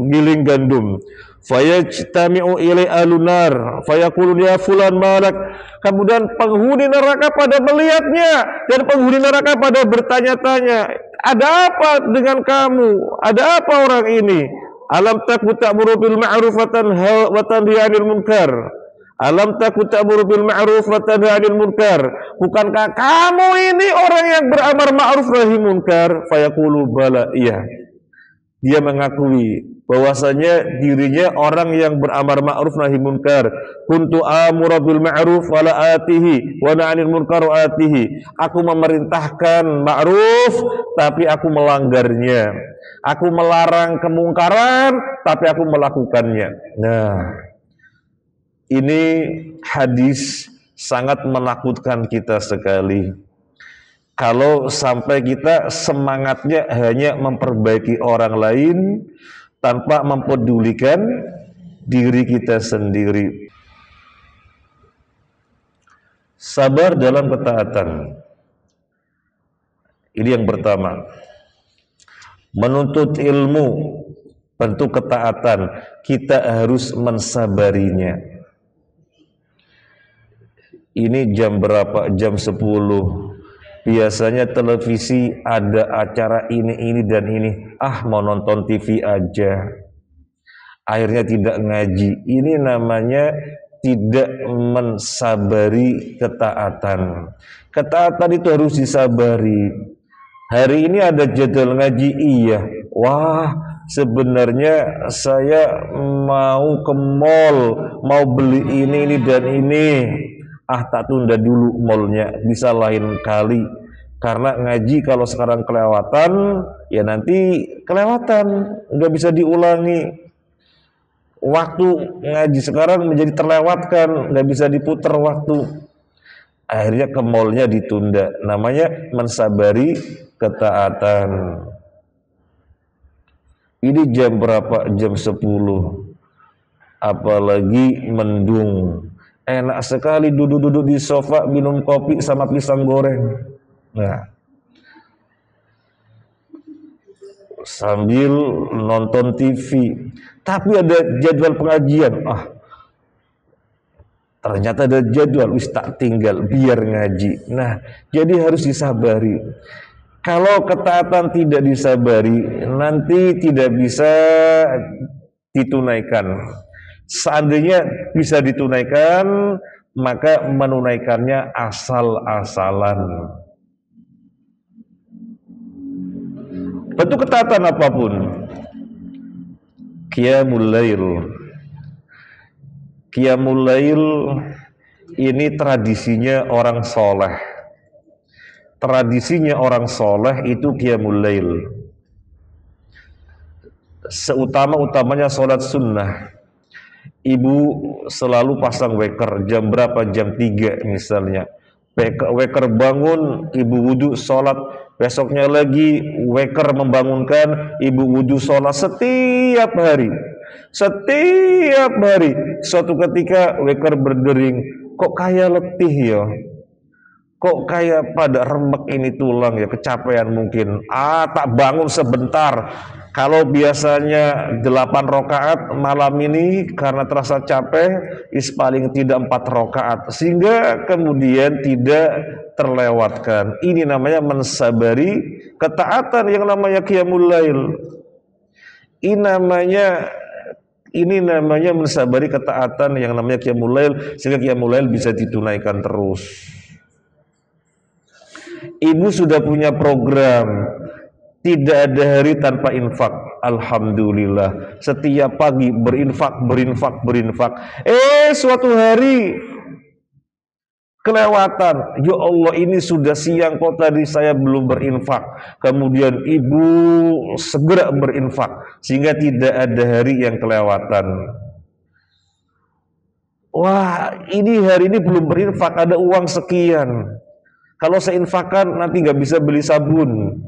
giling gandum. Fayajtami'u ilai alunar fayaqulun ya fulan malak. Kemudian penghuni neraka pada melihatnya, dan penghuni neraka pada bertanya-tanya, ada apa dengan kamu? Ada apa orang ini? Alam takun ta'muru bil ma'ruf wa tanha 'anil munkar. Alam takun ta'muru bil ma'ruf wa tanha 'anil munkar. Bukankah kamu ini orang yang beramar ma'ruf nahi munkar? Fayaqulu bala, iya. Dia mengakui bahwasanya dirinya orang yang beramar ma'ruf nahi munkar. Kuntu amuru bil ma'ruf wa la atihi wa nahi 'anil munkar wa atihi. Aku memerintahkan ma'ruf tapi aku melanggarnya. Aku melarang kemungkaran tapi aku melakukannya. Nah, ini hadis sangat menakutkan kita sekali. Kalau sampai kita semangatnya hanya memperbaiki orang lain tanpa mempedulikan diri kita sendiri. Sabar dalam ketaatan. Ini yang pertama. Menuntut ilmu bentuk ketaatan, kita harus mensabarinya. Ini jam berapa? Jam 10. Biasanya televisi ada acara ini dan ini. Mau nonton TV aja. Akhirnya tidak ngaji. Ini namanya tidak mensabari ketaatan. Ketaatan itu harus disabari. Hari ini ada jadwal ngaji, iya. Wah, sebenarnya saya mau ke mall, mau beli ini dan ini. Tak tunda dulu mallnya, bisa lain kali. Karena ngaji kalau sekarang kelewatan, ya nanti kelewatan, nggak bisa diulangi. Waktu ngaji sekarang menjadi terlewatkan, nggak bisa diputar waktu. Akhirnya ke mallnya ditunda. Namanya mensabari ketaatan. Ini jam berapa? Jam 10. Apalagi mendung. Enak sekali duduk-duduk di sofa minum kopi sama pisang goreng. Nah, sambil nonton TV. Tapi ada jadwal pengajian. Ternyata ada jadwal, tak tinggal biar ngaji. Nah, jadi harus disabari. Kalau ketaatan tidak disabari, nanti tidak bisa ditunaikan. Seandainya bisa ditunaikan, maka menunaikannya asal-asalan. Bentuk ketaatan apapun. Qiyamul Lail. Qiyamul Lail ini tradisinya orang soleh. Tradisinya orang soleh itu Qiyamul Lail. Seutama-utamanya sholat sunnah. Ibu selalu pasang weker jam berapa? Jam 3 misalnya. Weker bangun, ibu wudhu sholat. Besoknya lagi weker membangunkan, ibu wudhu sholat setiap hari. Setiap hari. Suatu ketika weker berdering, kok kayak letih ya, kok kayak pada remek ini tulang ya, kecapean mungkin. Tak bangun sebentar. Kalau biasanya 8 rakaat, malam ini karena terasa capek, paling tidak 4 rakaat, sehingga kemudian tidak terlewatkan. Ini namanya mensabari ketaatan yang namanya qiyamul lail. Ini namanya mensabari ketaatan yang namanya qiyamul lail, sehingga qiyamul lail bisa ditunaikan terus. Ibu sudah punya program, tidak ada hari tanpa infak. Alhamdulillah, setiap pagi berinfak. Suatu hari kelewatan. Ya Allah, ini sudah siang kok, tadi saya belum berinfak. Kemudian ibu segera berinfak, sehingga tidak ada hari yang kelewatan. Wah, ini hari ini belum berinfak, ada uang sekian. Kalau saya infakkan nanti nggak bisa beli sabun.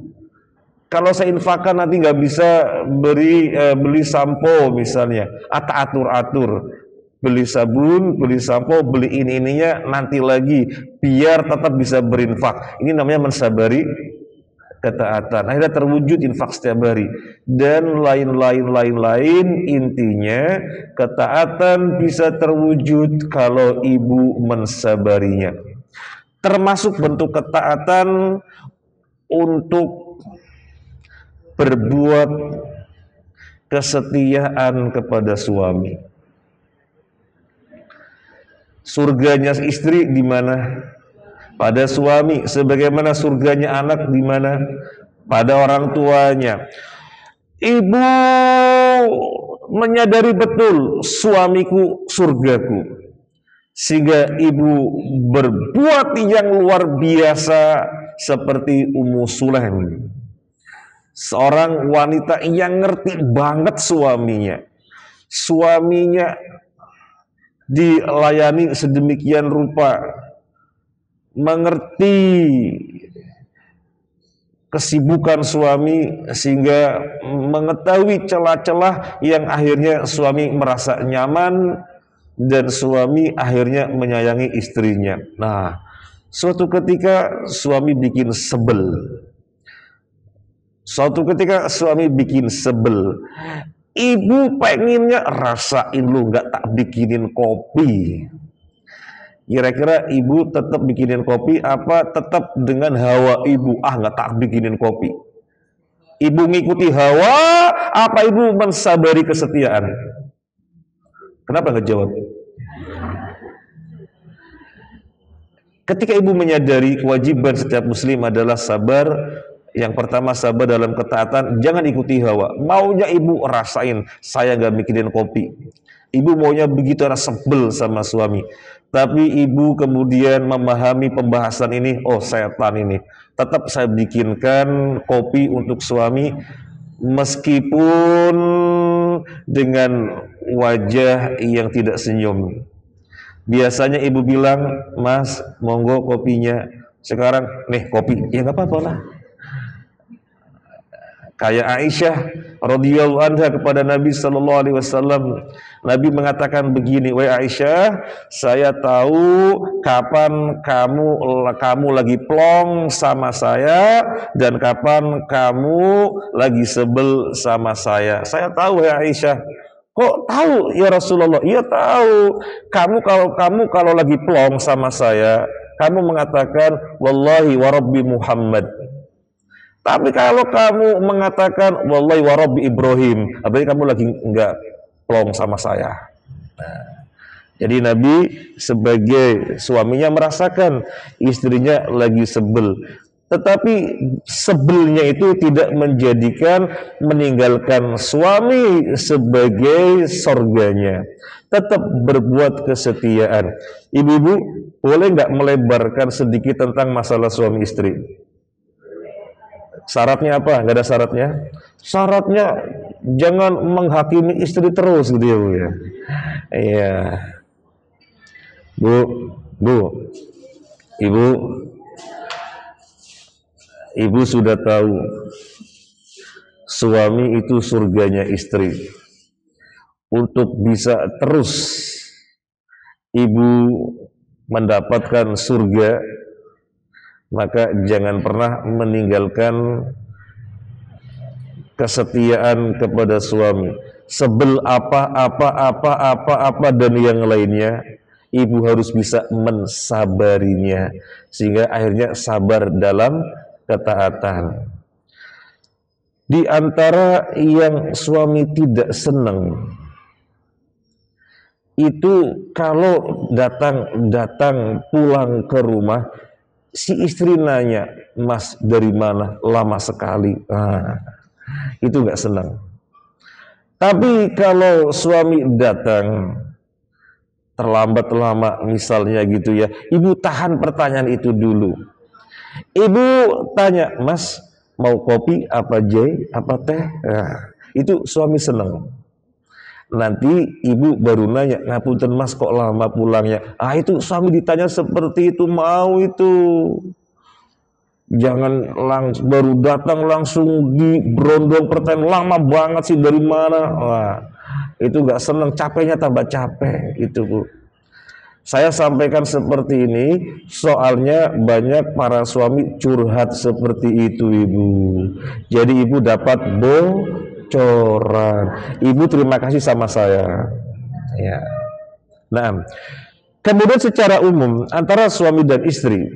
Kalau saya infakkan nanti nggak bisa beli sampo misalnya. Atur. Beli sabun, beli sampo, beli ininya nanti lagi, biar tetap bisa berinfak. Ini namanya mensabari ketaatan. Akhirnya terwujud infak setiap hari dan lain. Intinya ketaatan bisa terwujud kalau ibu mensabarinya. Termasuk bentuk ketaatan untuk berbuat kesetiaan kepada suami. Surganya istri di mana? Pada suami. Sebagaimana surganya anak di mana? Pada orang tuanya. Ibu menyadari betul suamiku surgaku, sehingga ibu berbuat yang luar biasa seperti Ummu Sulaim, seorang wanita yang ngerti banget suaminya. Suaminya dilayani sedemikian rupa, mengerti kesibukan suami, sehingga mengetahui celah-celah yang akhirnya suami merasa nyaman dan suami akhirnya menyayangi istrinya. Nah, suatu ketika suami bikin sebel. Ibu pengennya, rasain lu nggak tak bikinin kopi. Kira-kira ibu tetap bikinin kopi apa tetap dengan hawa ibu? Nggak tak bikinin kopi. Ibu ngikuti hawa apa ibu mensabari kesetiaan? Kenapa nggak jawab? Ketika ibu menyadari kewajiban setiap muslim adalah sabar, yang pertama sabar dalam ketaatan, jangan ikuti hawa. Maunya ibu rasain, saya nggak bikinin kopi. Ibu maunya begitu, rasa sebel sama suami. Tapi ibu kemudian memahami pembahasan ini, oh setan ini. Tetap saya bikinkan kopi untuk suami, meskipun dengan wajah yang tidak senyum. Biasanya ibu bilang, Mas, monggo kopinya. Sekarang, nih kopi. Ya nggak apa-apa lah. Kayak Aisyah radhiyallahu anha kepada Nabi sallallahu alaihi wasallam. Nabi mengatakan begini, "Wahai Aisyah, saya tahu kapan kamu lagi plong sama saya dan kapan kamu lagi sebel sama saya. Saya tahu ya Aisyah." Kok tahu ya Rasulullah? Iya tahu. Kamu kalau lagi plong sama saya, kamu mengatakan wallahi wa rabbi Muhammad. Tapi kalau kamu mengatakan wallahi wa rabbi Ibrahim, berarti kamu lagi enggak plong sama saya. Nah, jadi Nabi sebagai suaminya merasakan istrinya lagi sebel. Tetapi sebelnya itu tidak meninggalkan suami sebagai surganya. Tetap berbuat kesetiaan. Ibu-ibu, boleh nggak melebarkan sedikit tentang masalah suami istri? Syaratnya apa? Nggak ada syaratnya? Syaratnya jangan menghakimi istri terus gitu ya, Bu ya. Iya. Ibu sudah tahu suami itu surganya istri. Untuk bisa terus ibu mendapatkan surga, maka jangan pernah meninggalkan kesetiaan kepada suami. Sebel apa dan yang lainnya, ibu harus bisa mensabarinya sehingga akhirnya sabar dalam ketaatan. Di antara yang suami tidak senang itu kalau datang pulang ke rumah, si istri nanya, "Mas dari mana? Lama sekali." Itu nggak senang. Tapi kalau suami datang terlambat lama misalnya gitu ya, ibu tahan pertanyaan itu dulu. Ibu tanya, "Mas mau kopi apa jahe apa teh?" Itu suami senang. Nanti ibu baru nanya, "Ngapunten Mas kok lama pulangnya?" Itu suami ditanya seperti itu, mau itu. Jangan baru datang langsung diberondong pertanyaan, "Lama banget sih, dari mana?" Itu nggak senang, capeknya tambah capek itu, Bu. Saya sampaikan seperti ini soalnya banyak para suami curhat seperti itu, Ibu. Jadi ibu dapat bocoran. Ibu terima kasih sama saya. Ya. Nah, kemudian secara umum antara suami dan istri,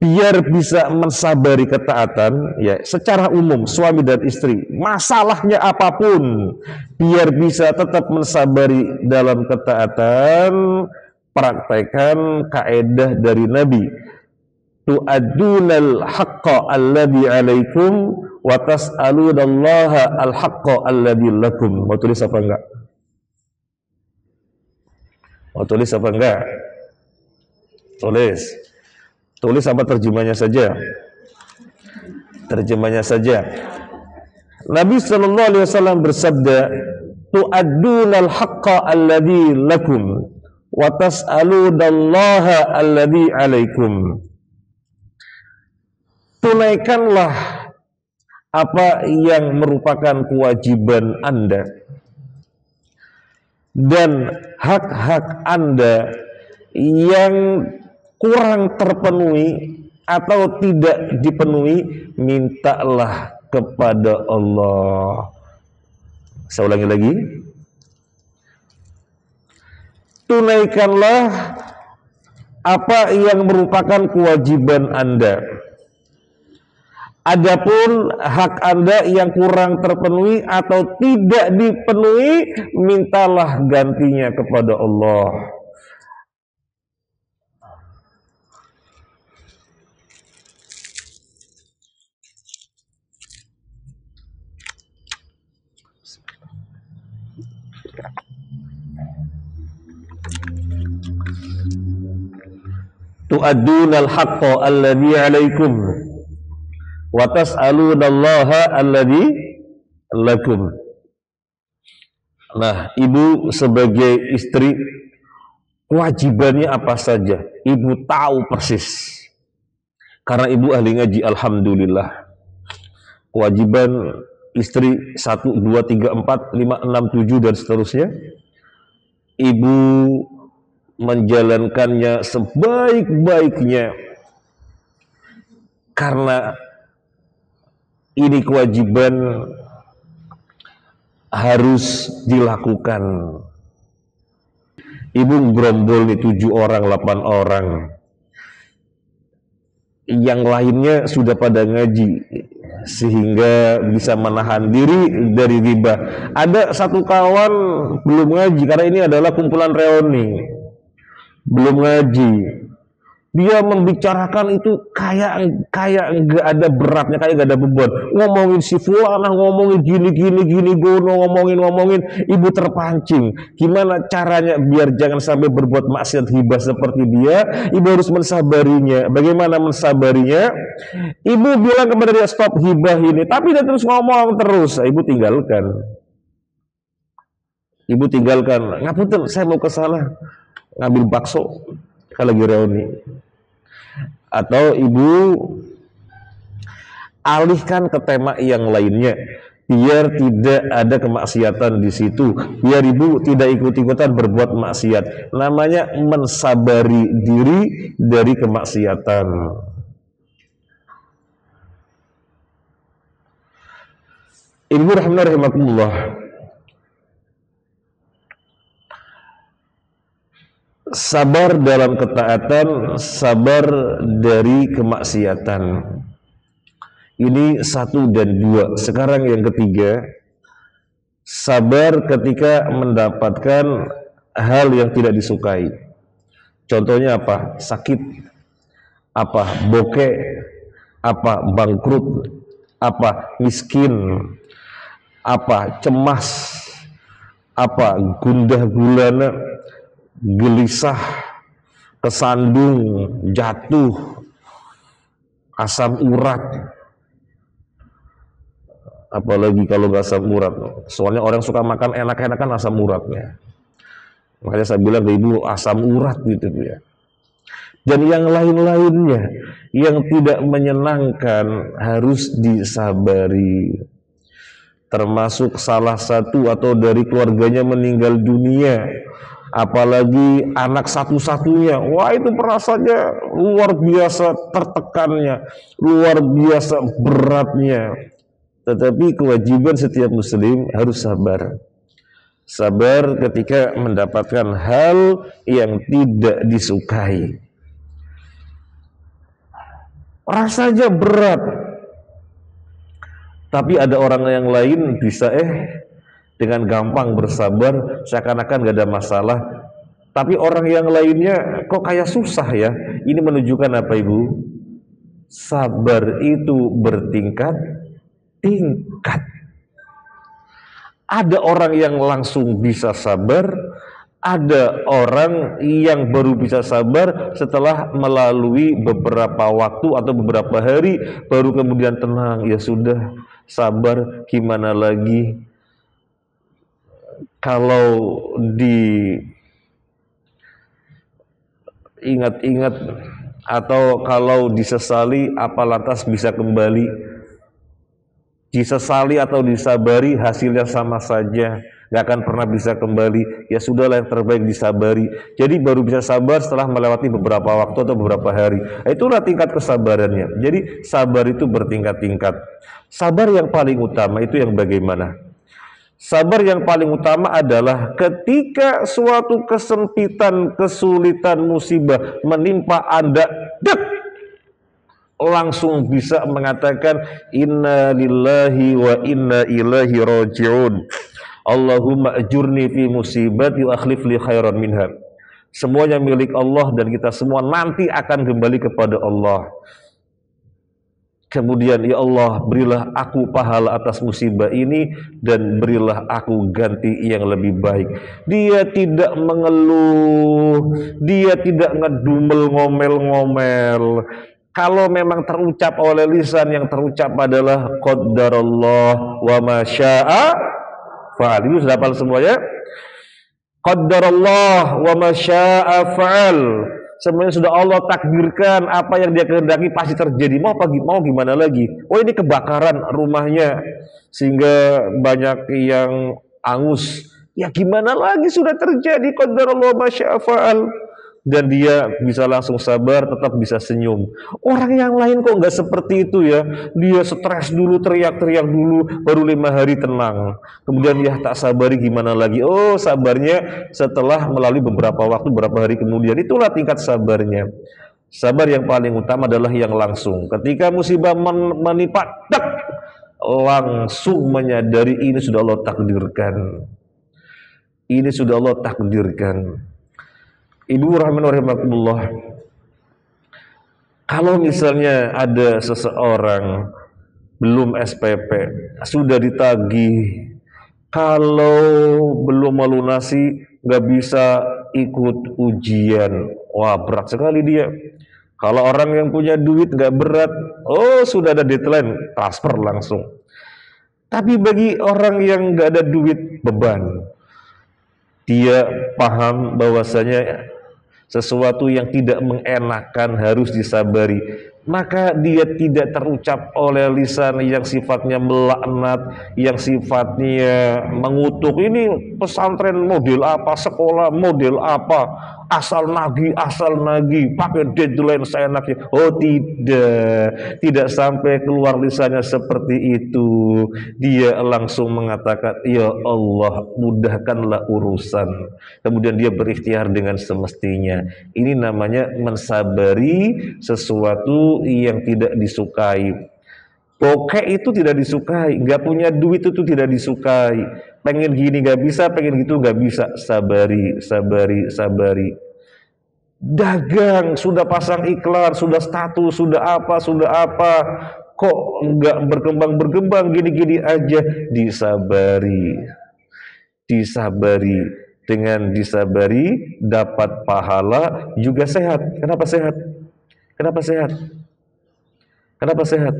biar bisa mensabari ketaatan, ya secara umum suami dan istri, masalahnya apapun, biar bisa tetap mensabari dalam ketaatan, praktekkan kaedah dari Nabi, tu'addunal haqqa alladhi alaikum wa tas'alunallaha al-haqqa alladhi lakum. Mau tulis apa enggak? Mau tulis apa enggak? Tulis apa terjemahnya saja? Terjemahnya saja. Nabi sallallahu alaihi wasallam bersabda, tu'addunal haqqa alladhi lakum wa tas'alunallaha alladhi alaikum. Tunaikanlah apa yang merupakan kewajiban Anda dan hak-hak Anda yang kurang terpenuhi atau tidak dipenuhi, mintalah kepada Allah. Saya ulangi lagi. Tunaikanlah apa yang merupakan kewajiban Anda. Adapun hak Anda yang kurang terpenuhi atau tidak dipenuhi, mintalah gantinya kepada Allah. Tu'addunal haqqa alladhi 'alaikum wa tas'alunallaha alladhi lakum. Nah, ibu sebagai istri kewajibannya apa saja? Ibu tahu persis. Karena ibu ahli ngaji, alhamdulillah. Kewajiban istri 1, 2, 3, 4, 5, 6, 7 dan seterusnya. Ibu menjalankannya sebaik-baiknya karena ini kewajiban harus dilakukan. Ibu gerombol nih 7 orang, 8 orang, yang lainnya sudah pada ngaji sehingga bisa menahan diri dari riba. Ada satu kawan belum ngaji karena ini adalah kumpulan reuni, belum ngaji. Dia membicarakan itu kayak nggak ada beratnya, kayak nggak ada beban. Ngomongin si fulanah, ngomongin gini gono, ngomongin. Ibu terpancing. Gimana caranya biar jangan sampai berbuat maksiat hibah seperti dia? Ibu harus mensabarinya. Bagaimana mensabarinya? Ibu bilang kepada dia, stop hibah ini. Tapi dia terus ngomong terus. Ibu tinggalkan. Ngapunten, saya mau ke sana ngambil bakso kalau lagi reuni. Atau ibu alihkan ke tema yang lainnya. biar tidak ada kemaksiatan di situ, biar ibu tidak ikut-ikutan berbuat maksiat. Namanya mensabari diri dari kemaksiatan. Ibu rahimakumullah, sabar dalam ketaatan, sabar dari kemaksiatan. Ini 1 dan 2. Sekarang yang ketiga, sabar ketika mendapatkan hal yang tidak disukai. Contohnya apa? Sakit, apa bokeh, apa bangkrut, apa miskin, apa cemas, apa gundah gulana, gelisah, kesandung, jatuh, asam urat. Apalagi kalau nggak asam urat, soalnya orang suka makan enak-enakan asam uratnya. Makanya saya bilang ke ibu, asam urat gitu ya. Dan yang lain-lainnya yang tidak menyenangkan harus disabari. Termasuk salah satu atau dari keluarganya meninggal dunia, apalagi anak satu-satunya, wah itu perasaannya luar biasa tertekannya, luar biasa beratnya. Tetapi kewajiban setiap muslim harus sabar. Sabar ketika mendapatkan hal yang tidak disukai. Rasanya berat. Tapi ada orang yang lain bisa dengan gampang bersabar, seakan-akan gak ada masalah. Tapi orang yang lainnya kok kayak susah ya. Ini menunjukkan apa ibu? Sabar itu bertingkat-tingkat. Ada orang yang langsung bisa sabar, ada orang yang baru bisa sabar setelah melalui beberapa waktu atau beberapa hari, baru kemudian tenang, ya sudah, sabar, gimana lagi. Kalau diingat-ingat atau kalau disesali, apa lantas bisa kembali? Disesali atau disabari hasilnya sama saja, nggak akan pernah bisa kembali. Ya sudahlah, yang terbaik disabari. Jadi baru bisa sabar setelah melewati beberapa waktu atau beberapa hari. Itulah tingkat kesabarannya. Jadi sabar itu bertingkat-tingkat. Sabar yang paling utama itu yang bagaimana? Sabar yang paling utama adalah ketika suatu kesempitan, kesulitan, musibah menimpa Anda, langsung bisa mengatakan inna lillahi wa inna ilaihi raji'un. Allahumma ajurni fi musibati wa akhlif li khairan minha. Semuanya milik Allah dan kita semua nanti akan kembali kepada Allah. Kemudian, ya Allah, berilah aku pahala atas musibah ini dan berilah aku ganti yang lebih baik. Dia tidak mengeluh, dia tidak ngedumel ngomel-ngomel. Kalau memang terucap oleh lisan, yang terucap adalah qaddarallah wa ma syaa fa'al. Itu sudah hafal semuanya? Qaddarallah wa ma syaa fa'al. Semuanya sudah Allah takdirkan, apa yang dia kehendaki pasti terjadi. Mau gimana lagi? Oh, ini kebakaran rumahnya sehingga banyak yang angus. Ya gimana lagi, sudah terjadi, qaddarallah wa ma syaa fa'al. Dan dia bisa langsung sabar, tetap bisa senyum. Orang yang lain kok nggak seperti itu ya. Dia stres dulu, teriak-teriak dulu, baru 5 hari tenang. Kemudian ya tak sabari, gimana lagi? Oh, sabarnya setelah melalui beberapa waktu, beberapa hari kemudian. Itulah tingkat sabarnya. Sabar yang paling utama adalah yang langsung. Ketika musibah menimpa, langsung menyadari ini sudah Allah takdirkan. Ini sudah Allah takdirkan. Ibu rahimakumullah, kalau misalnya ada seseorang belum SPP, sudah ditagih, kalau belum melunasi nggak bisa ikut ujian, wah berat sekali dia. Kalau orang yang punya duit nggak berat, oh sudah ada deadline, transfer langsung. Tapi bagi orang yang nggak ada duit, beban. Dia paham bahwasanya sesuatu yang tidak mengenakan harus disabari. maka dia tidak terucap oleh lisan yang sifatnya melaknat, yang sifatnya mengutuk. Ini pesantren model apa, sekolah model apa, asal nagih, pakai deadline seenaknya. Oh tidak sampai keluar lisannya seperti itu. Dia langsung mengatakan, ya Allah, mudahkanlah urusan. Kemudian dia berikhtiar dengan semestinya. Ini namanya mensabari sesuatu yang tidak disukai. Bokeh itu tidak disukai, nggak punya duit itu tidak disukai. Pengen gini nggak bisa, pengen gitu nggak bisa. Sabari. Dagang, sudah pasang iklan, sudah status, sudah apa, kok nggak berkembang gini-gini aja. Disabari. Dengan disabari dapat pahala juga sehat. Kenapa sehat? Kenapa sehat?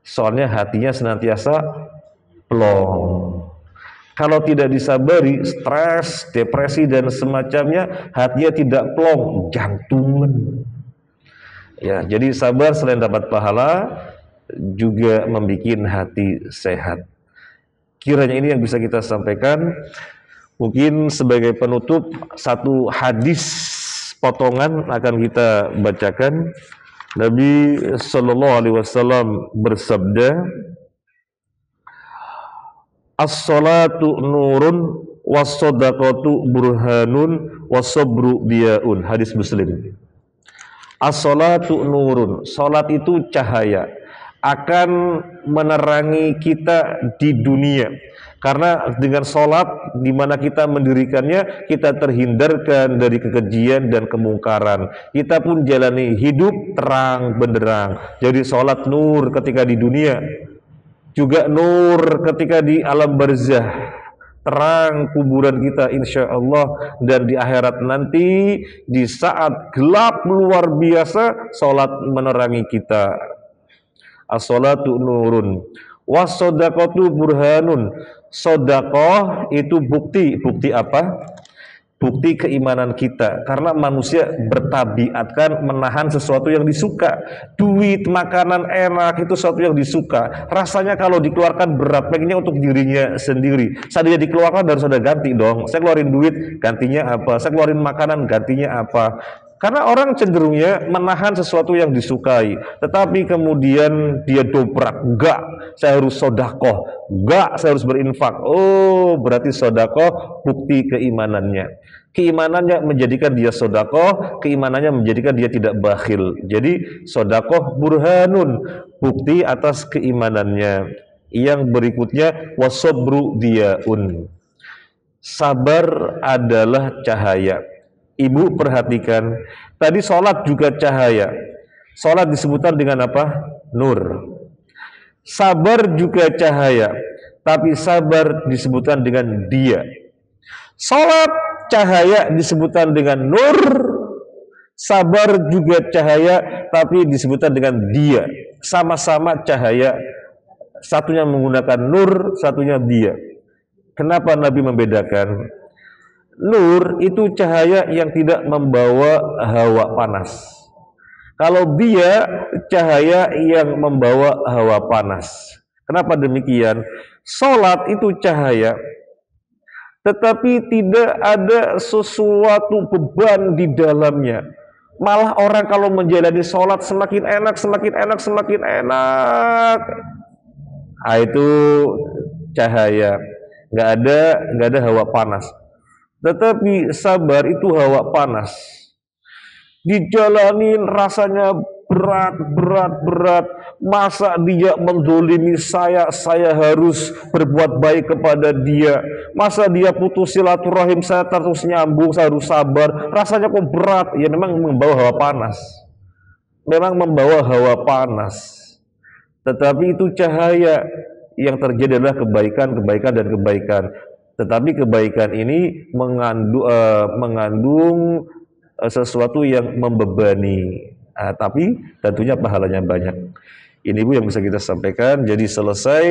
Soalnya hatinya senantiasa plong. Kalau tidak disabari, stres, depresi dan semacamnya, hatinya tidak plong, jantungan. Ya, jadi sabar selain dapat pahala juga membuat hati sehat. Kiranya ini yang bisa kita sampaikan. Mungkin sebagai penutup, satu hadis potongan akan kita bacakan. Nabi Shallallahu Alaihi Wasallam bersabda, as-salatu nurun, was-sadaqatu burhanun, was-sabru diyaun. Hadis Muslim. As-salatu nurun, salat itu cahaya, akan menerangi kita di dunia. Karena dengan sholat di mana kita mendirikannya, kita terhindarkan dari kekejian dan kemungkaran. Kita pun jalani hidup terang benderang. Jadi sholat nur ketika di dunia, juga nur ketika di alam barzah. Terang kuburan kita insya Allah, dan di akhirat nanti di saat gelap luar biasa, sholat menerangi kita. As-salatu nurun, was-sadaqatu burhanun. Sedekah itu bukti apa? Bukti keimanan kita. Karena manusia bertabiatkan menahan sesuatu yang disuka. Duit, makanan enak itu sesuatu yang disuka. Rasanya kalau dikeluarkan berat, pengennya untuk dirinya sendiri. Saat dia dikeluarkan harus ada ganti dong. Saya keluarin duit, gantinya apa? Saya keluarin makanan, gantinya apa? Karena orang cenderungnya menahan sesuatu yang disukai, tetapi kemudian dia dobrak, enggak, saya harus sodakoh, enggak, saya harus berinfak. Oh, berarti sodakoh bukti keimanannya. Keimanannya menjadikan dia sodakoh, keimanannya menjadikan dia tidak bakhil. Jadi sodakoh burhanun, bukti atas keimanannya. Yang berikutnya wasobru diyaun. Sabar adalah cahaya. Ibu perhatikan, tadi sholat juga cahaya. Sholat disebutkan dengan apa? Nur. Sabar juga cahaya, tapi sabar disebutkan dengan dia. Sholat cahaya disebutkan dengan nur, sabar juga cahaya, tapi disebutkan dengan dia. Sama-sama cahaya, satunya menggunakan nur, satunya dia. Kenapa Nabi membedakan? Nur itu cahaya yang tidak membawa hawa panas. Kalau dia cahaya yang membawa hawa panas. Kenapa demikian? Salat itu cahaya, tetapi tidak ada sesuatu beban di dalamnya. Malah orang kalau menjalani salat semakin enak. Nah, itu cahaya. Nggak ada hawa panas. Tetapi sabar itu hawa panas. Dijalanin rasanya berat. Masa dia mendolimi saya harus berbuat baik kepada dia. Masa dia putus silaturahim, saya terus nyambung, saya harus sabar. Rasanya kok berat. Ya memang membawa hawa panas. Tetapi itu cahaya. Yang terjadi adalah kebaikan dan kebaikan. Tetapi kebaikan ini mengandung sesuatu yang membebani, tapi tentunya pahalanya banyak. Ini Bu yang bisa kita sampaikan. Jadi selesai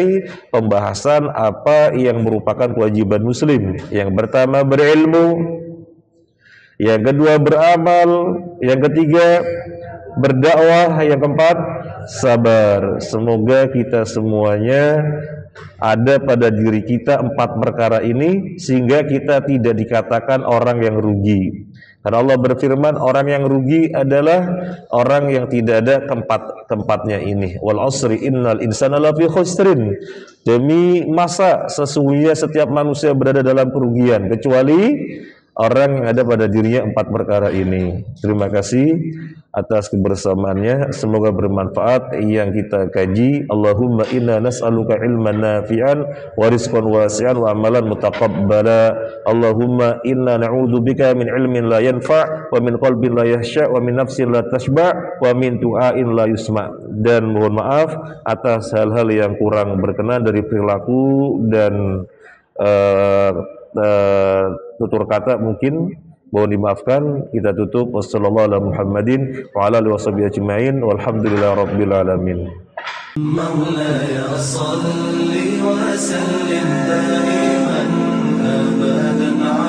pembahasan apa yang merupakan kewajiban muslim. Yang pertama berilmu, yang kedua beramal, yang ketiga Berdakwah yang keempat, sabar. Semoga kita semuanya ada pada diri kita 4 perkara ini sehingga kita tidak dikatakan orang yang rugi. Karena Allah berfirman, orang yang rugi adalah orang yang tidak ada tempatnya ini. Wal asri innal insana lafi khusrin. Demi masa sesungguhnya setiap manusia berada dalam kerugian kecuali orang yang ada pada dirinya 4 perkara ini. Terima kasih atas kebersamaannya. Semoga bermanfaat yang kita kaji. Allahumma inna nas'aluka ilman nafi'an wa rizqan wasi'an wa amalan mutaqabbala. Allahumma inna na'udzubika min ilmin la yanfa' wa min qalbin la yahsha' wa min nafsin la tashba' wa min du'ain la yusma'. Dan mohon maaf atas hal-hal yang kurang berkenan dari perilaku dan tutur kata mungkin mohon dimaafkan. Kita tutup. Wassalamualaikum warahmatullahi wabarakatuh. Walhamdulillahirabbil alamin. مولاي صل وسلم دائما أبدا